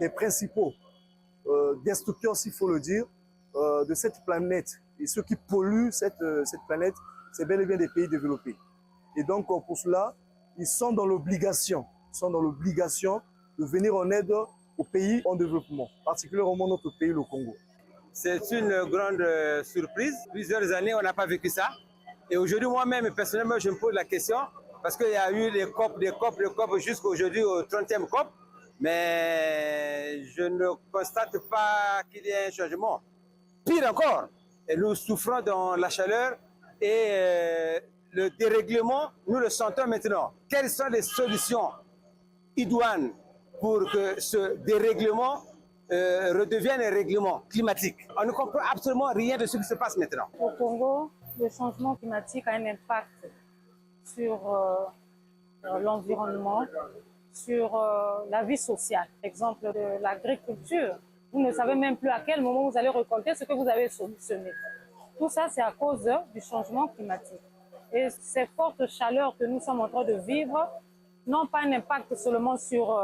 des principaux destructeurs, s'il faut le dire, de cette planète, et ceux qui polluent cette planète, c'est bel et bien des pays développés. Et donc, pour cela, ils sont dans l'obligation de venir en aide aux pays en développement, particulièrement notre pays, le Congo. C'est une grande surprise. Plusieurs années, on n'a pas vécu ça. Et aujourd'hui, moi-même, personnellement, je me pose la question, parce qu'il y a eu des COP jusqu'à aujourd'hui au 30e COP, mais je ne constate pas qu'il y ait un changement. Pire encore, nous souffrons dans la chaleur et le dérèglement, nous le sentons maintenant. Quelles sont les solutions idoines pour que ce dérèglement redevienne un règlement climatique? On ne comprend absolument rien de ce qui se passe maintenant. Au Congo, le changement climatique a un impact sur l'environnement, sur la vie sociale. Exemple de l'agriculture. Vous ne savez même plus à quel moment vous allez récolter ce que vous avez semé. Tout ça, c'est à cause du changement climatique. Et ces fortes chaleurs que nous sommes en train de vivre n'ont pas un impact seulement sur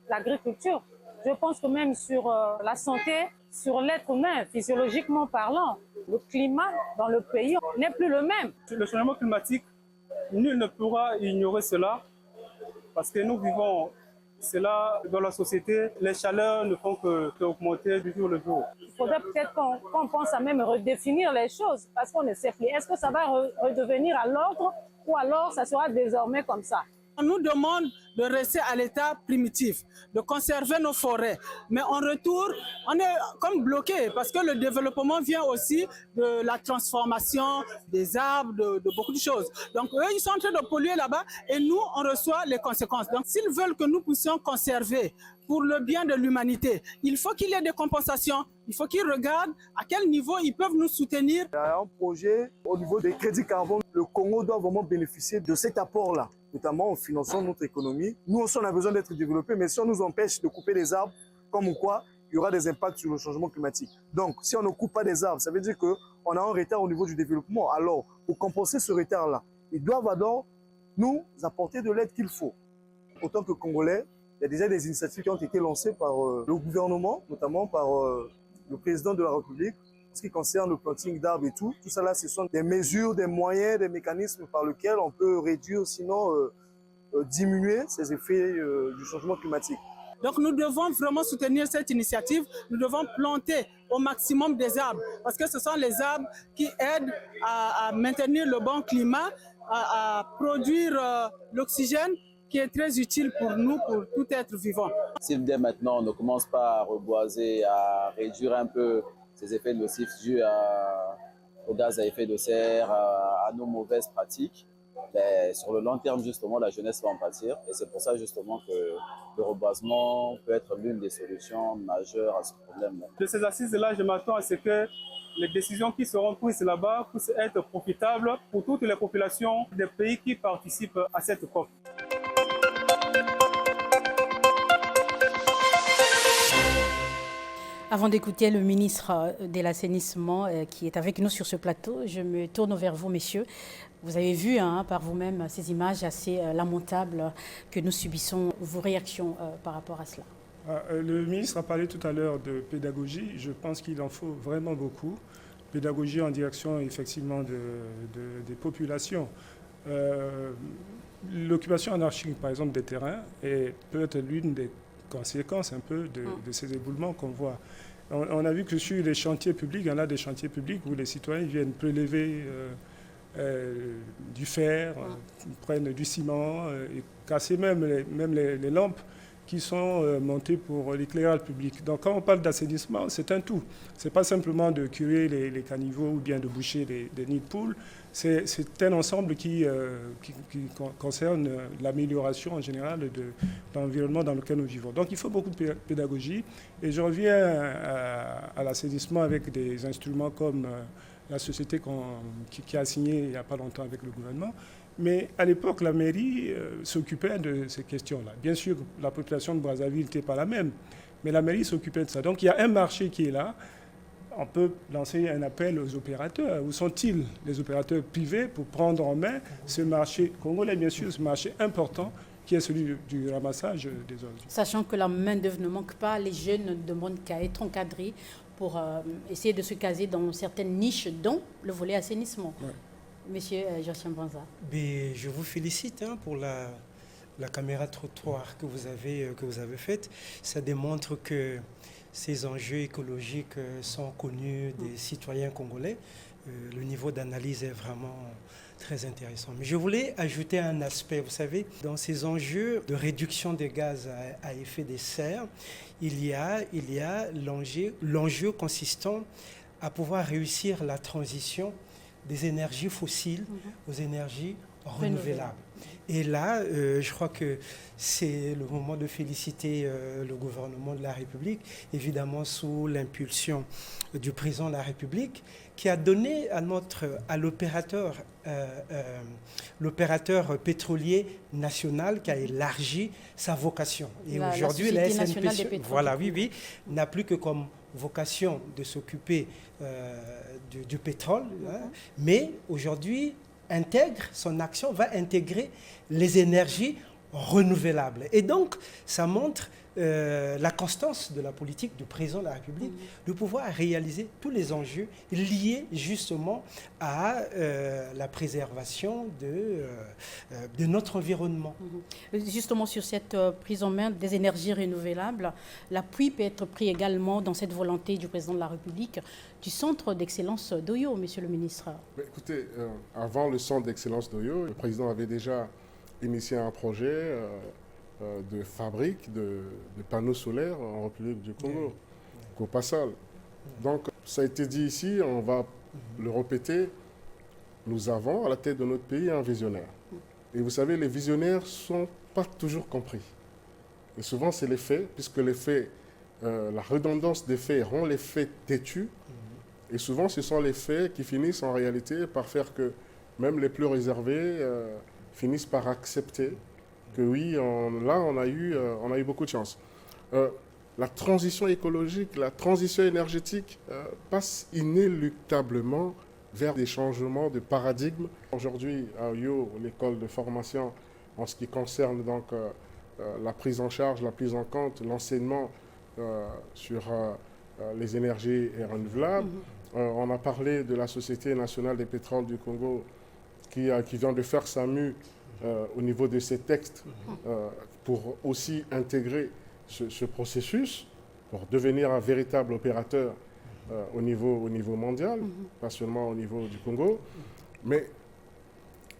l'agriculture. Je pense que même sur la santé, sur l'être humain, physiologiquement parlant, le climat dans le pays n'est plus le même. Le changement climatique, nul ne pourra ignorer cela parce que nous vivons cela dans la société. Les chaleurs ne font qu'augmenter du jour le jour. Il faudrait peut-être qu'on pense à même redéfinir les choses parce qu'on ne sait plus. Est-ce que ça va redevenir à l'ordre ou alors ça sera désormais comme ça? On nous demande de rester à l'état primitif, de conserver nos forêts. Mais en retour, on est comme bloqué parce que le développement vient aussi de la transformation des arbres, de beaucoup de choses. Donc eux, ils sont en train de polluer là-bas et nous, on reçoit les conséquences. Donc s'ils veulent que nous puissions conserver pour le bien de l'humanité, il faut qu'il y ait des compensations. Il faut qu'ils regardent à quel niveau ils peuvent nous soutenir. Il y a un projet au niveau des crédits carbone. Le Congo doit vraiment bénéficier de cet apport-là, notamment en finançant notre économie. Nous aussi, on a besoin d'être développés, mais si on nous empêche de couper les arbres, comme quoi, il y aura des impacts sur le changement climatique. Donc, si on ne coupe pas des arbres, ça veut dire qu'on a un retard au niveau du développement. Alors, pour compenser ce retard-là, ils doivent alors nous apporter de l'aide qu'il faut. En tant que Congolais, il y a déjà des initiatives qui ont été lancées par le gouvernement, notamment par le président de la République, en ce qui concerne le planting d'arbres et tout. Tout ça là, ce sont des mesures, des moyens, des mécanismes par lesquels on peut réduire, sinon diminuer ces effets du changement climatique. Donc nous devons vraiment soutenir cette initiative. Nous devons planter au maximum des arbres parce que ce sont les arbres qui aident à maintenir le bon climat, à produire l'oxygène qui est très utile pour nous, pour tout être vivant. Si dès maintenant on ne commence pas à reboiser, à réduire un peu ces effets nocifs dus aux gaz à effet de serre, à nos mauvaises pratiques, ben, sur le long terme, justement, la jeunesse va en pâtir. Et c'est pour ça, justement, que le reboisement peut être l'une des solutions majeures à ce problème-là. De ces assises-là, je m'attends à ce que les décisions qui seront prises là-bas puissent être profitables pour toutes les populations des pays qui participent à cette COP. Avant d'écouter le ministre de l'Assainissement qui est avec nous sur ce plateau, je me tourne vers vous, messieurs. Vous avez vu par vous-même ces images assez lamentables que nous subissons. Vos réactions par rapport à cela? Le ministre a parlé tout à l'heure de pédagogie. Je pense qu'il en faut vraiment beaucoup. Pédagogie en direction, effectivement, des populations. L'occupation anarchique, par exemple, des terrains est peut-être l'une des conséquences un peu de ces éboulements qu'on voit. On a vu que sur les chantiers publics, il y en a des chantiers publics où les citoyens viennent prélever du fer, prennent du ciment, et casser même les lampes qui sont montées pour l'éclairage public. Donc quand on parle d'assainissement, c'est un tout. Ce n'est pas simplement de curer les caniveaux ou bien de boucher des nids de poules. C'est un ensemble qui concerne l'amélioration en général de l'environnement dans lequel nous vivons. Donc il faut beaucoup de pédagogie. Et je reviens à l'assainissement avec des instruments comme la société qui a signé il n'y a pas longtemps avec le gouvernement. Mais à l'époque, la mairie s'occupait de ces questions-là. Bien sûr, la population de Brazzaville n'était pas la même, mais la mairie s'occupait de ça. Donc il y a un marché qui est là. On peut lancer un appel aux opérateurs. Où sont-ils, les opérateurs privés, pour prendre en main ce marché congolais, bien sûr, ce marché important qui est celui du ramassage des ordures. Sachant que la main-d'œuvre ne manque pas, les jeunes ne demandent qu'à être encadrés pour essayer de se caser dans certaines niches, dont le volet assainissement. Ouais. Monsieur Josiane Banza. Je vous félicite pour la caméra trottoir que vous avez faite. Ça démontre que ces enjeux écologiques sont connus des citoyens congolais. Le niveau d'analyse est vraiment très intéressant. Mais je voulais ajouter un aspect. Vous savez, dans ces enjeux de réduction des gaz à effet de serre, il y a l'enjeu consistant à pouvoir réussir la transition des énergies fossiles aux énergies renouvelables. Et là, je crois que c'est le moment de féliciter le gouvernement de la République, évidemment sous l'impulsion du président de la République, qui a donné à l'opérateur pétrolier national, qui a élargi sa vocation. Et aujourd'hui, la SNPC, voilà, oui, n'a plus que comme vocation de s'occuper du pétrole, mais aujourd'hui son action va intégrer les énergies renouvelables. Et donc, ça montre la constance de la politique du président de la République de pouvoir réaliser tous les enjeux liés justement à la préservation de notre environnement. Justement, sur cette prise en main des énergies renouvelables, l'appui peut être pris également dans cette volonté du président de la République du centre d'excellence d'Oyo, monsieur le ministre. Écoutez, avant le centre d'excellence d'Oyo, le président avait déjà initié un projet de fabrique de panneaux solaires en République du Congo, Copassal. Donc, ça a été dit ici, on va le répéter, nous avons à la tête de notre pays un visionnaire. Et vous savez, les visionnaires ne sont pas toujours compris. Et souvent, c'est les faits, puisque les faits, la redondance des faits rend les faits têtus. Et souvent, ce sont les faits qui finissent en réalité par faire que même les plus réservés finissent par accepter que oui, on a eu beaucoup de chance. La transition écologique, la transition énergétique passe inéluctablement vers des changements de paradigme. Aujourd'hui, à Oyo, l'école de formation, en ce qui concerne donc la prise en charge, la prise en compte, l'enseignement sur les énergies renouvelables. On a parlé de la Société nationale des pétroles du Congo qui vient de faire sa mue au niveau de ces textes pour aussi intégrer ce processus, pour devenir un véritable opérateur au niveau mondial, pas seulement au niveau du Congo. Mais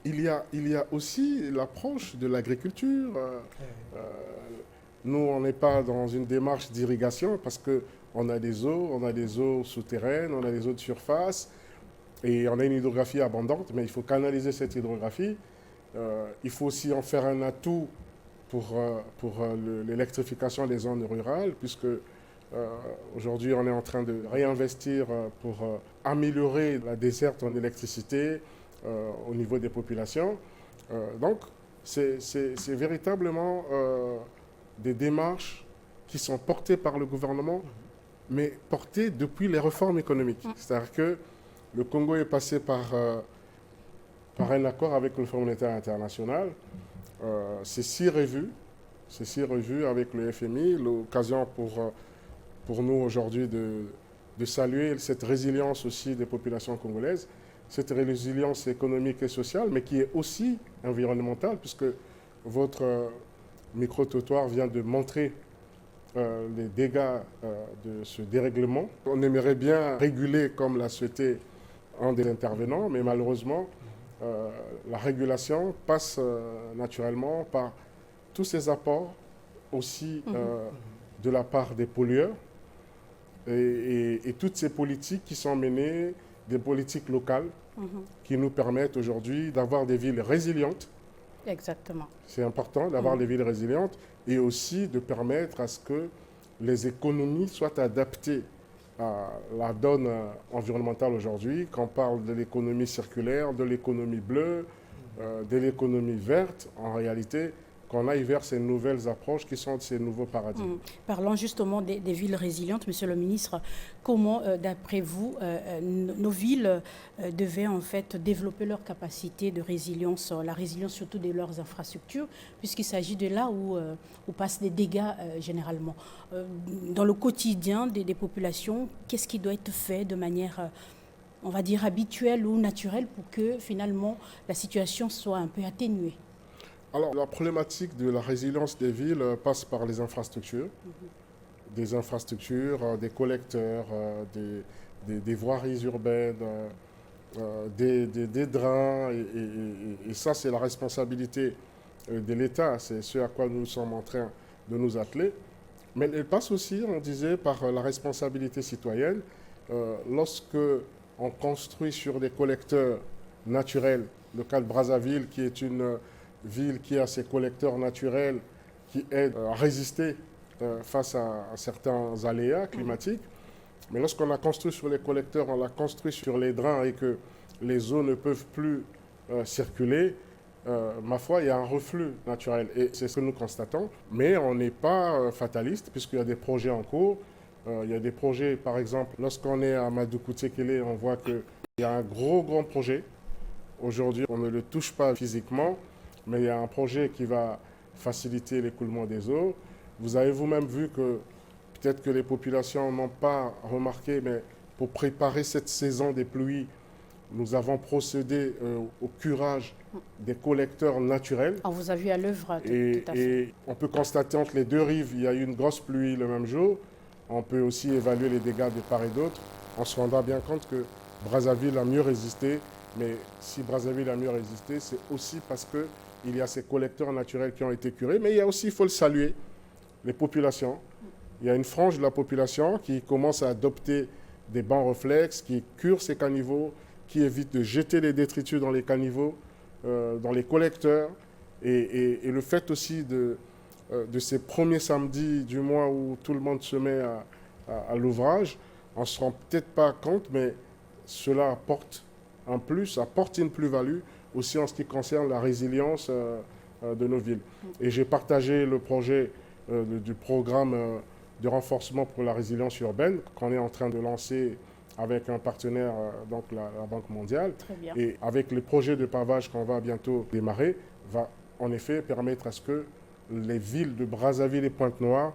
il y a aussi l'approche de l'agriculture. Nous, on n'est pas dans une démarche d'irrigation parce qu'on a des eaux souterraines, on a des eaux de surface et on a une hydrographie abondante, mais il faut canaliser cette hydrographie. Il faut aussi en faire un atout pour l'électrification des zones rurales, puisque aujourd'hui on est en train de réinvestir pour améliorer la desserte en électricité au niveau des populations. Donc c'est véritablement des démarches qui sont portées par le gouvernement, mais portées depuis les réformes économiques. C'est-à-dire que le Congo est passé par un accord avec le Fonds monétaire international. C'est 6 revues avec le FMI, l'occasion pour nous aujourd'hui de saluer cette résilience aussi des populations congolaises, cette résilience économique et sociale, mais qui est aussi environnementale, puisque votre micro-trottoir vient de montrer les dégâts de ce dérèglement. On aimerait bien réguler comme l'a souhaité un des intervenants, mais malheureusement, la régulation passe naturellement par tous ces apports aussi de la part des pollueurs et toutes ces politiques qui sont menées, des politiques locales qui nous permettent aujourd'hui d'avoir des villes résilientes. Exactement. C'est important d'avoir des villes résilientes et aussi de permettre à ce que les économies soient adaptées à la donne environnementale aujourd'hui, quand on parle de l'économie circulaire, de l'économie bleue, de l'économie verte, en réalité, qu'on aille vers ces nouvelles approches qui sont ces nouveaux paradigmes. Parlant justement des villes résilientes, monsieur le ministre, comment, d'après vous, nos villes devaient en fait développer leur capacité de résilience, la résilience surtout de leurs infrastructures, puisqu'il s'agit de là où passent des dégâts généralement. Dans le quotidien des populations, qu'est-ce qui doit être fait de manière, on va dire, habituelle ou naturelle pour que finalement la situation soit un peu atténuée? Alors, la problématique de la résilience des villes passe par les infrastructures, des infrastructures, des collecteurs, des voiries urbaines, des drains, et ça, c'est la responsabilité de l'État, c'est ce à quoi nous sommes en train de nous atteler. Mais elle passe aussi, on disait, par la responsabilité citoyenne. Lorsque on construit sur des collecteurs naturels, le cas de Brazzaville, qui est une ville qui a ses collecteurs naturels qui aident à résister face à certains aléas climatiques. Mais lorsqu'on a construit sur les collecteurs, on l'a construit sur les drains et que les eaux ne peuvent plus circuler, ma foi, il y a un reflux naturel. Et c'est ce que nous constatons. Mais on n'est pas fataliste puisqu'il y a des projets en cours. Il y a des projets, par exemple, lorsqu'on est à Madoukoutiekele, on voit qu'il y a un grand projet. Aujourd'hui, on ne le touche pas physiquement, mais il y a un projet qui va faciliter l'écoulement des eaux. Vous avez vous-même vu que peut-être que les populations n'ont pas remarqué, mais pour préparer cette saison des pluies, nous avons procédé au curage des collecteurs naturels. On vous a vu à l'œuvre, tout à fait. Et on peut constater entre les deux rives, il y a eu une grosse pluie le même jour. On peut aussi évaluer les dégâts de part et d'autre. On se rendra bien compte que Brazzaville a mieux résisté. Mais si Brazzaville a mieux résisté, c'est aussi parce qu'il y a ces collecteurs naturels qui ont été curés. Mais il y a aussi, il faut le saluer, les populations. Il y a une frange de la population qui commence à adopter des bancs réflexes, qui curent ces caniveaux, qui évite de jeter les détritus dans les caniveaux, dans les collecteurs. Et le fait aussi de ces premiers samedis du mois où tout le monde se met à l'ouvrage, on ne se rend peut-être pas compte, mais cela apporte un plus, apporte une plus-value aussi en ce qui concerne la résilience de nos villes. Et j'ai partagé le projet du programme de renforcement pour la résilience urbaine qu'on est en train de lancer avec un partenaire, donc la Banque mondiale. Très bien. Et avec les projets de pavage qu'on va bientôt démarrer, va en effet permettre à ce que les villes de Brazzaville et Pointe-Noire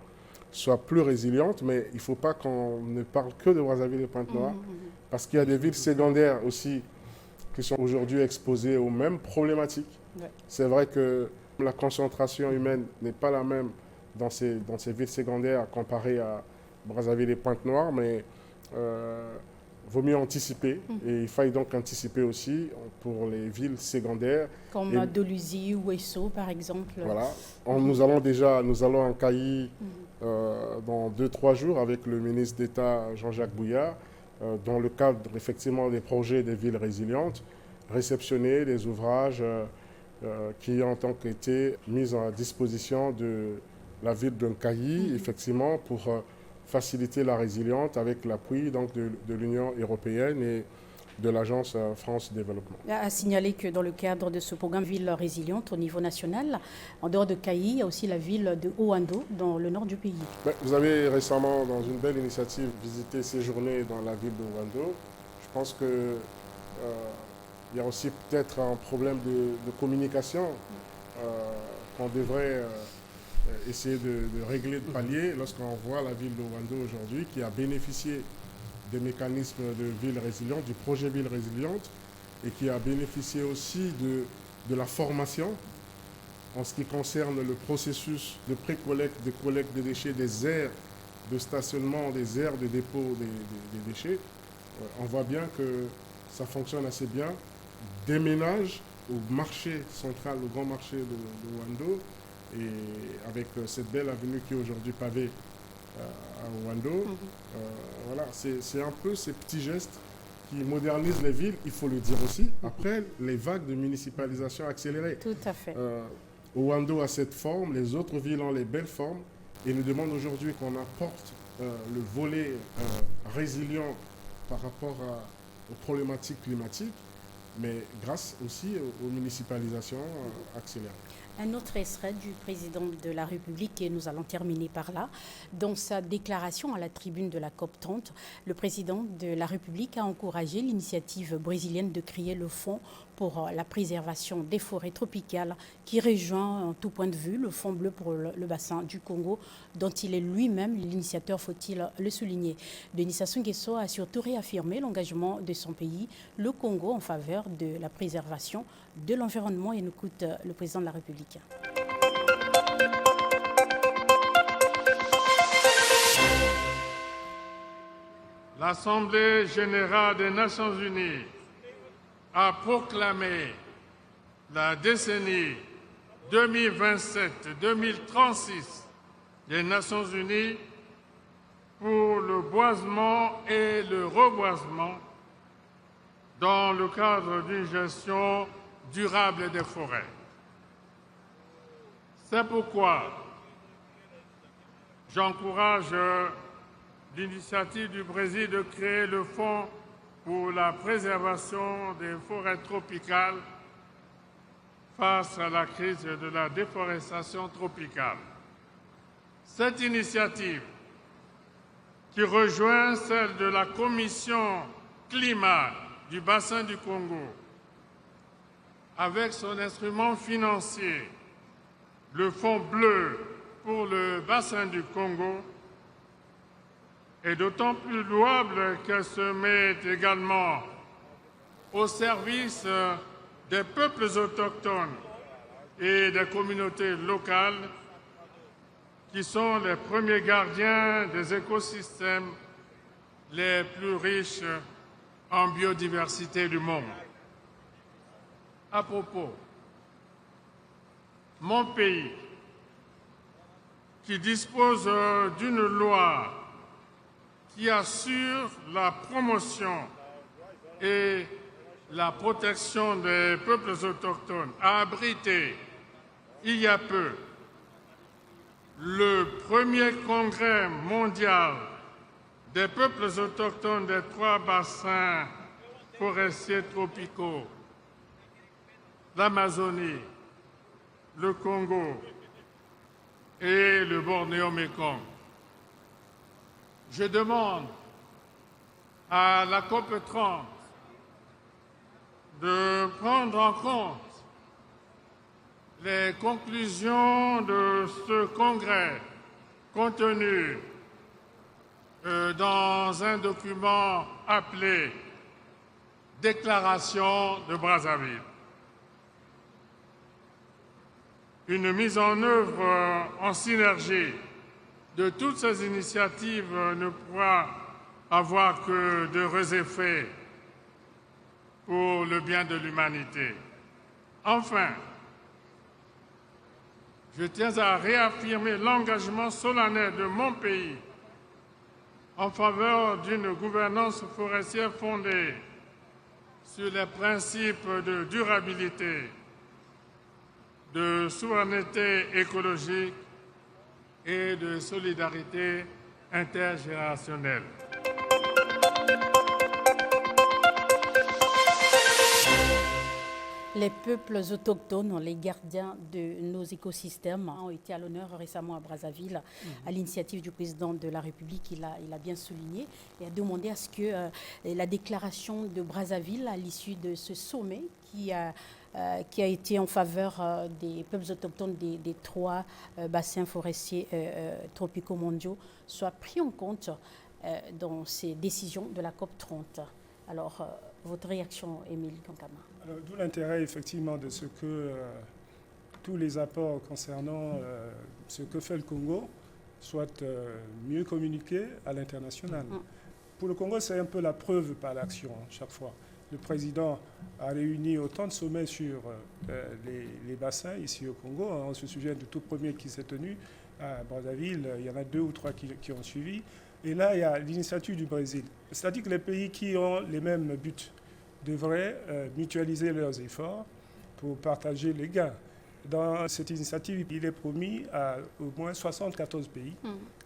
soient plus résilientes, mais il ne faut pas qu'on ne parle que de Brazzaville et Pointe-Noire, parce qu'il y a des villes secondaires aussi qui sont aujourd'hui exposées aux mêmes problématiques. Ouais. C'est vrai que la concentration humaine n'est pas la même dans ces villes secondaires comparées à Brazzaville et Pointe-Noire, mais vaut mieux anticiper. Et il faille donc anticiper aussi pour les villes secondaires. Comme Doluzy ou Esso, par exemple. Voilà. Nous allons en Cailly dans 2-3 jours avec le ministre d'État Jean-Jacques Bouillard, dans le cadre effectivement des projets des villes résilientes, réceptionner les ouvrages qui ont donc été mis à disposition de la ville de Cailly, effectivement, pour faciliter la résilience avec l'appui donc de l'Union européenne et de l'Agence France Développement. À signaler que dans le cadre de ce programme Ville résiliente au niveau national, en dehors de Cailly, il y a aussi la ville de Owando, dans le nord du pays. Vous avez récemment, dans une belle initiative, visité ces journées dans la ville de Owando. Je pense qu'il y a aussi peut-être un problème de communication qu'on devrait essayer de régler, de pallier, lorsqu'on voit la ville de Owando aujourd'hui qui a bénéficié des mécanismes de ville résiliente, du projet ville résiliente, et qui a bénéficié aussi de la formation en ce qui concerne le processus de pré-collecte, de collecte des déchets, des aires de stationnement, des aires de dépôt des déchets. On voit bien que ça fonctionne assez bien. Des ménages au marché central, au grand marché de Owando, et avec cette belle avenue qui est aujourd'hui pavée à Owando. Voilà, c'est un peu ces petits gestes qui modernisent les villes, il faut le dire aussi. Après, les vagues de municipalisation accélérée. Tout à fait. Owando a cette forme, les autres villes ont les belles formes, et nous demandent aujourd'hui qu'on apporte le volet résilient par rapport aux problématiques climatiques, mais grâce aussi aux municipalisations accélérées. Un autre extrait du président de la République, et nous allons terminer par là. Dans sa déclaration à la tribune de la COP30, le président de la République a encouragé l'initiative brésilienne de créer le Fonds pour la préservation des forêts tropicales qui rejoint en tout point de vue le Fonds bleu pour le bassin du Congo, dont il est lui-même l'initiateur, faut-il le souligner. Denis Sassou Nguesso a surtout réaffirmé l'engagement de son pays, le Congo, en faveur de la préservation de l'environnement, et nous écoute le président de la République. L'Assemblée générale des Nations unies a proclamé la décennie 2027-2036 des Nations unies pour le boisement et le reboisement dans le cadre d'une gestion durable des forêts. C'est pourquoi j'encourage l'initiative du Brésil de créer le Fonds pour la préservation des forêts tropicales face à la crise de la déforestation tropicale. Cette initiative, qui rejoint celle de la Commission climat du bassin du Congo, avec son instrument financier, le Fonds bleu pour le bassin du Congo, est d'autant plus louable qu'elle se met également au service des peuples autochtones et des communautés locales qui sont les premiers gardiens des écosystèmes les plus riches en biodiversité du monde. À propos, mon pays, qui dispose d'une loi qui assure la promotion et la protection des peuples autochtones, a abrité il y a peu le premier congrès mondial des peuples autochtones des 3 bassins forestiers tropicaux, l'Amazonie, le Congo et le Bornéo-Mékong. Je demande à la COP 30 de prendre en compte les conclusions de ce congrès contenues dans un document appelé Déclaration de Brazzaville. Une mise en œuvre en synergie de toutes ces initiatives ne pourra avoir que d'heureux effets pour le bien de l'humanité. Enfin, je tiens à réaffirmer l'engagement solennel de mon pays en faveur d'une gouvernance forestière fondée sur les principes de durabilité, de souveraineté écologique et de solidarité intergénérationnelle. Les peuples autochtones, les gardiens de nos écosystèmes, ont été à l'honneur récemment à Brazzaville, à l'initiative du président de la République. Il a bien souligné et a demandé à ce que la déclaration de Brazzaville, à l'issue de ce sommet qui a été en faveur des peuples autochtones des 3 bassins forestiers tropicaux mondiaux, soit pris en compte dans ces décisions de la COP 30. Alors, votre réaction, Émile Kankama? D'où l'intérêt effectivement de ce que tous les apports concernant ce que fait le Congo soient mieux communiqués à l'international. Pour le Congo, c'est un peu la preuve par l'action chaque fois. Le président a réuni autant de sommets sur les bassins ici au Congo. On se souvient du tout premier qui s'est tenu à Brazzaville. Il y en a 2 ou 3 qui ont suivi. Et là, il y a l'initiative du Brésil. C'est-à-dire que les pays qui ont les mêmes buts devraient mutualiser leurs efforts pour partager les gains. Dans cette initiative, il est promis à au moins 74 pays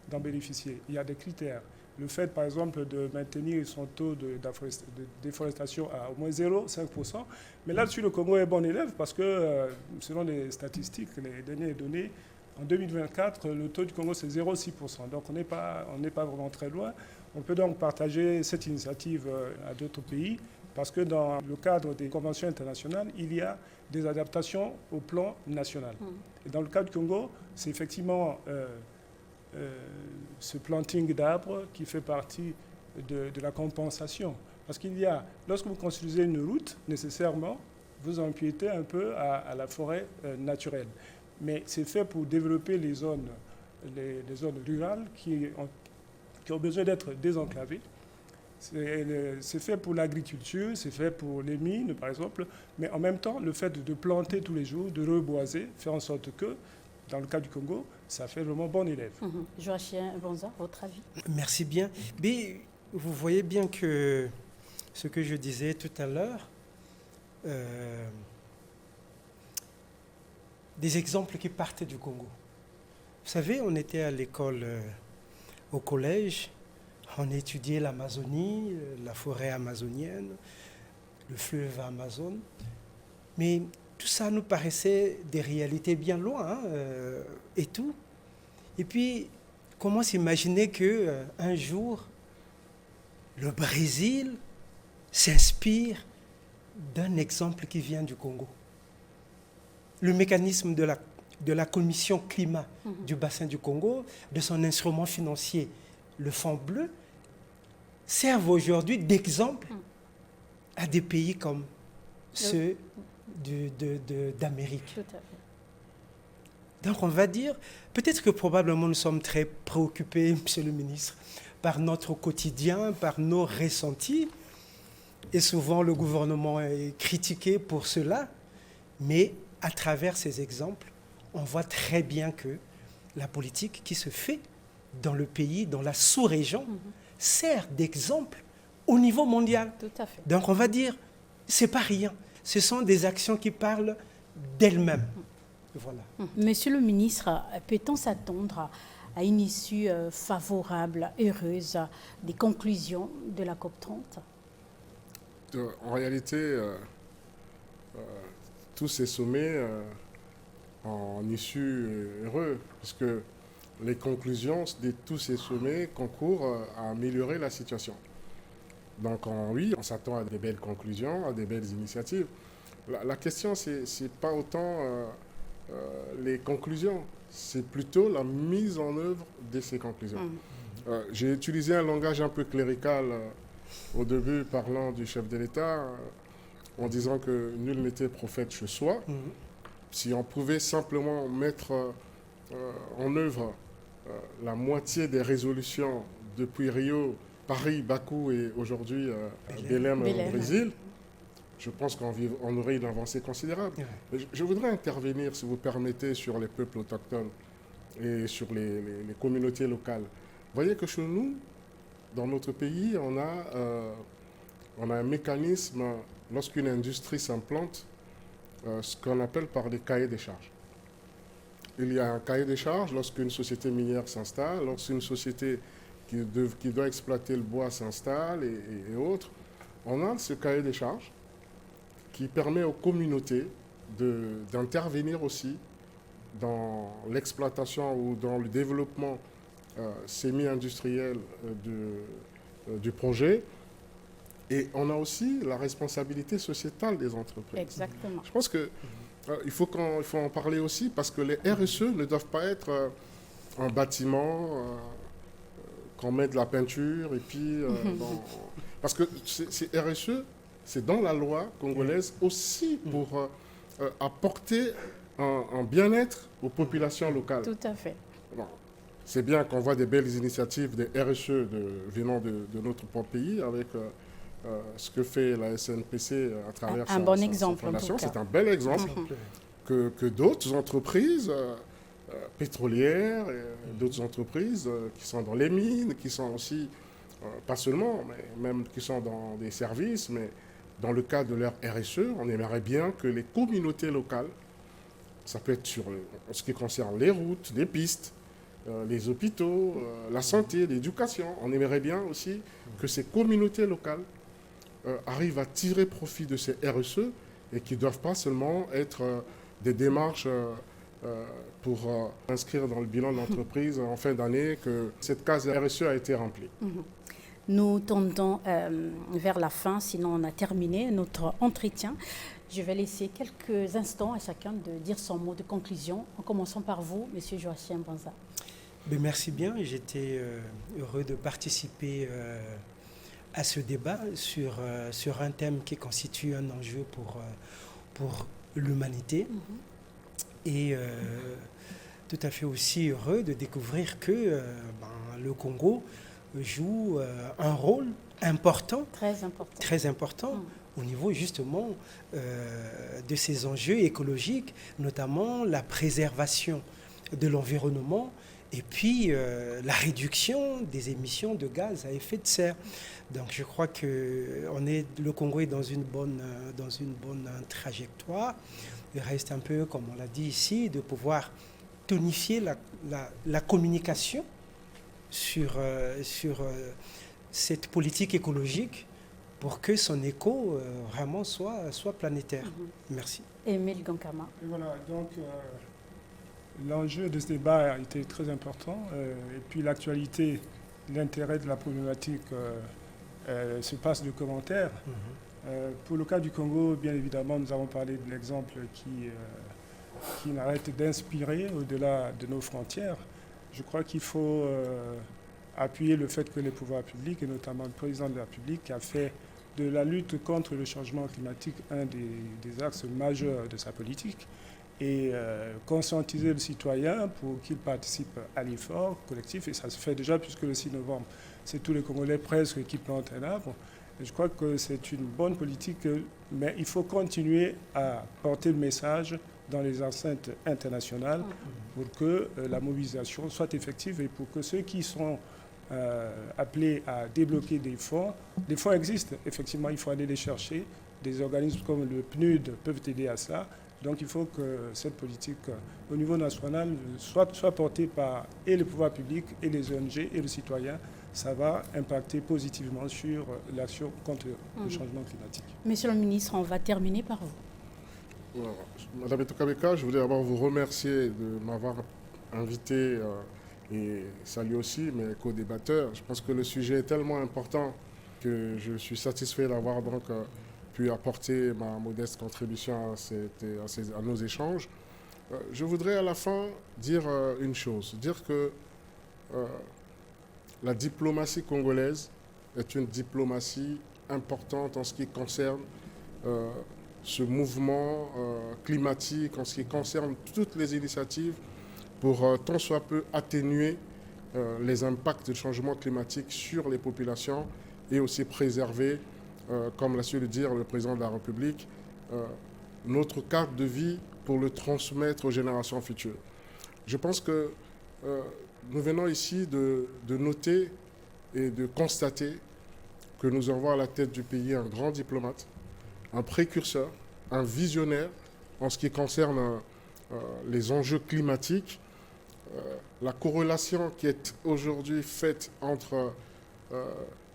d'en bénéficier. Il y a des critères. Le fait, par exemple, de maintenir son taux de déforestation à au moins 0,5%. Mais là-dessus, le Congo est bon élève parce que, selon les statistiques, les dernières données, en 2024, le taux du Congo, c'est 0,6%. Donc, on n'est pas vraiment très loin. On peut donc partager cette initiative à d'autres pays parce que dans le cadre des conventions internationales, il y a des adaptations au plan national. Et dans le cas du Congo, c'est effectivement ce planting d'arbres qui fait partie de la compensation. Parce qu'il y a, lorsque vous construisez une route, nécessairement, vous empiétez un peu à la forêt naturelle. Mais c'est fait pour développer les zones rurales qui ont besoin d'être désenclavées. C'est fait pour l'agriculture, c'est fait pour les mines, par exemple. Mais en même temps, le fait de planter tous les jours, de reboiser, faire en sorte que, dans le cas du Congo, ça fait vraiment bon élève. Joachim Bonza, votre avis? Merci bien. Mais vous voyez bien que ce que je disais tout à l'heure, des exemples qui partent du Congo. Vous savez, on était à l'école, au collège, on étudiait l'Amazonie, la forêt amazonienne, le fleuve Amazon, mais tout ça nous paraissait des réalités bien loin, et tout. Et puis, comment s'imaginer qu'un jour, le Brésil s'inspire d'un exemple qui vient du Congo. Le mécanisme de la commission climat du bassin du Congo, de son instrument financier, le Fonds bleu, servent aujourd'hui d'exemple à des pays comme ceux d'Amérique. Tout à fait. Donc on va dire, peut-être que probablement nous sommes très préoccupés, Monsieur le ministre, par notre quotidien, par nos ressentis, et souvent le gouvernement est critiqué pour cela, mais à travers ces exemples, on voit très bien que la politique qui se fait dans le pays, dans la sous-région, sert d'exemple au niveau mondial. Tout à fait. Donc on va dire, c'est pas rien. Ce sont des actions qui parlent d'elles-mêmes. Voilà. Monsieur le ministre, peut-on s'attendre à une issue favorable, heureuse, des conclusions de la COP30? En réalité, tous ces sommets en issue heureux, puisque les conclusions de tous ces sommets concourent à améliorer la situation. Donc oui, on s'attend à des belles conclusions, à des belles initiatives. La question, c'est pas autant les conclusions, c'est plutôt la mise en œuvre de ces conclusions. J'ai utilisé un langage un peu clérical au début, parlant du chef de l'État, en disant que nul n'était prophète chez soi. Si on pouvait simplement mettre en œuvre la moitié des résolutions depuis Rio, Paris, Bakou et aujourd'hui Belém au Brésil, je pense qu'on aurait une avancée considérable. Mais je voudrais intervenir, si vous permettez, sur les peuples autochtones et sur les communautés locales. Vous voyez que chez nous, dans notre pays, on a un mécanisme, lorsqu'une industrie s'implante, ce qu'on appelle par des cahiers des charges. Il y a un cahier des charges lorsqu'une société minière s'installe, lorsqu'une société qui doit exploiter le bois s'installe et autres. On a ce cahier des charges qui permet aux communautés d'intervenir aussi dans l'exploitation ou dans le développement semi-industriel du projet. Et on a aussi la responsabilité sociétale des entreprises. Exactement. Je pense qu'il faut en parler aussi parce que les RSE ne doivent pas être un bâtiment qu'on met de la peinture et puis... parce que ces RSE, c'est dans la loi congolaise aussi pour apporter un bien-être aux populations locales. Tout à fait. Bon. C'est bien qu'on voit des belles initiatives des RSE venant de notre propre pays avec ce que fait la SNPC à travers sa fondation. C'est un bel exemple que d'autres entreprises pétrolières, d'autres entreprises qui sont dans les mines, qui sont aussi, pas seulement, mais même qui sont dans des services, mais dans le cadre de leur RSE, on aimerait bien que les communautés locales, ça peut être en ce qui concerne les routes, les pistes, les hôpitaux, la santé, l'éducation. On aimerait bien aussi que ces communautés locales arrivent à tirer profit de ces RSE et qui ne doivent pas seulement être des démarches pour inscrire dans le bilan de l'entreprise en fin d'année que cette case RSE a été remplie. Nous tendons vers la fin, sinon on a terminé notre entretien. Je vais laisser quelques instants à chacun de dire son mot de conclusion, en commençant par vous, M. Joachim Banza. Merci bien, j'étais heureux de participer à ce débat sur un thème qui constitue un enjeu pour l'humanité. Et tout à fait aussi heureux de découvrir que le Congo joue un rôle important, très important au niveau justement de ces enjeux écologiques, notamment la préservation de l'environnement et puis la réduction des émissions de gaz à effet de serre. Donc je crois que le Congo est dans une bonne trajectoire. Il reste un peu, comme on l'a dit ici, de pouvoir tonifier la communication sur cette politique écologique pour que son écho vraiment soit planétaire. Merci. Émile Gankama. Et voilà, donc l'enjeu de ce débat a été très important. Et puis l'actualité, l'intérêt de la problématique se passe de commentaires. Pour le cas du Congo, bien évidemment, nous avons parlé de l'exemple qui n'arrête d'inspirer au-delà de nos frontières. Je crois qu'il faut appuyer le fait que les pouvoirs publics, et notamment le président de la République, a fait de la lutte contre le changement climatique un des axes majeurs de sa politique, et conscientiser le citoyen pour qu'il participe à l'effort collectif. Et ça se fait déjà, puisque le 6 novembre, c'est tous les Congolais presque qui plantent un arbre. Et je crois que c'est une bonne politique, mais il faut continuer à porter le message dans les enceintes internationales pour que la mobilisation soit effective et pour que ceux qui sont appelés à débloquer des fonds existent. Effectivement, il faut aller les chercher. Des organismes comme le PNUD peuvent aider à ça. Donc il faut que cette politique, au niveau national, soit portée par et les pouvoirs publics, et les ONG, et le citoyen. Ça va impacter positivement sur l'action contre le changement climatique. Monsieur le ministre, on va terminer par vous. Madame Etokabeka, je voudrais d'abord vous remercier de m'avoir invité et saluer aussi mes co-débatteurs. Je pense que le sujet est tellement important que je suis satisfait d'avoir donc pu apporter ma modeste contribution à nos échanges. Je voudrais à la fin dire une chose, dire que la diplomatie congolaise est une diplomatie importante en ce qui concerne ce mouvement climatique, en ce qui concerne toutes les initiatives pour tant soit peu atténuer les impacts du changement climatique sur les populations et aussi préserver, comme l'a su le dire le président de la République, notre cadre de vie pour le transmettre aux générations futures. Je pense que nous venons ici de noter et de constater que nous avons à la tête du pays un grand diplomate, un précurseur, un visionnaire en ce qui concerne les enjeux climatiques. La corrélation qui est aujourd'hui faite entre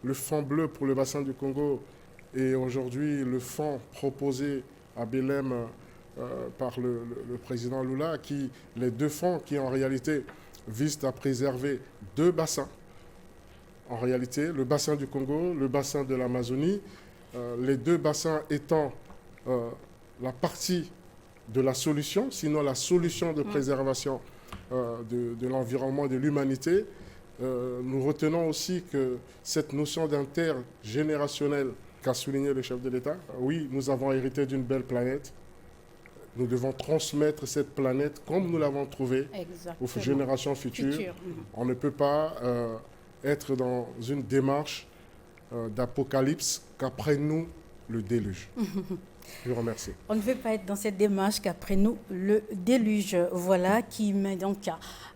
le fonds bleu pour le bassin du Congo et aujourd'hui le fonds proposé à Belém par le président Lula, les deux fonds qui en réalité visent à préserver deux bassins. En réalité, le bassin du Congo, le bassin de l'Amazonie, les deux bassins étant la partie de la solution, sinon la solution de préservation de l'environnement, de l'humanité. Nous retenons aussi que cette notion d'intergénérationnel qu'a souligné le chef de l'État, oui, nous avons hérité d'une belle planète. Nous devons transmettre cette planète comme nous l'avons trouvée aux générations futures. On ne peut pas être dans une démarche d'apocalypse qu'après nous, le déluge. Je vous remercie. On ne veut pas être dans cette démarche qu'après nous, le déluge. Voilà qui met donc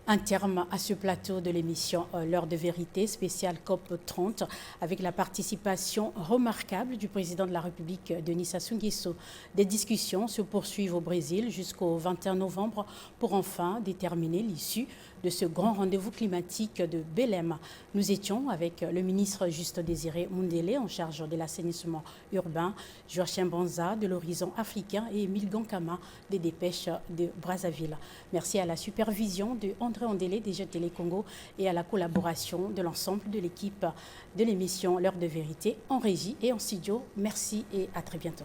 un terme à ce plateau de l'émission L'heure de vérité, spéciale COP30, avec la participation remarquable du président de la République, Denis Sassou Nguesso. Des discussions se poursuivent au Brésil jusqu'au 21 novembre pour enfin déterminer l'issue de ce grand rendez-vous climatique de Belém. Nous étions avec le ministre Juste Désiré Mundele en charge de l'assainissement urbain, Joachim Banza de l'horizon africain et Émile Gankama des dépêches de Brazzaville. Merci à la supervision de André Ondélé des Télé Congo et à la collaboration de l'ensemble de l'équipe de l'émission L'heure de vérité en régie et en studio. Merci et à très bientôt.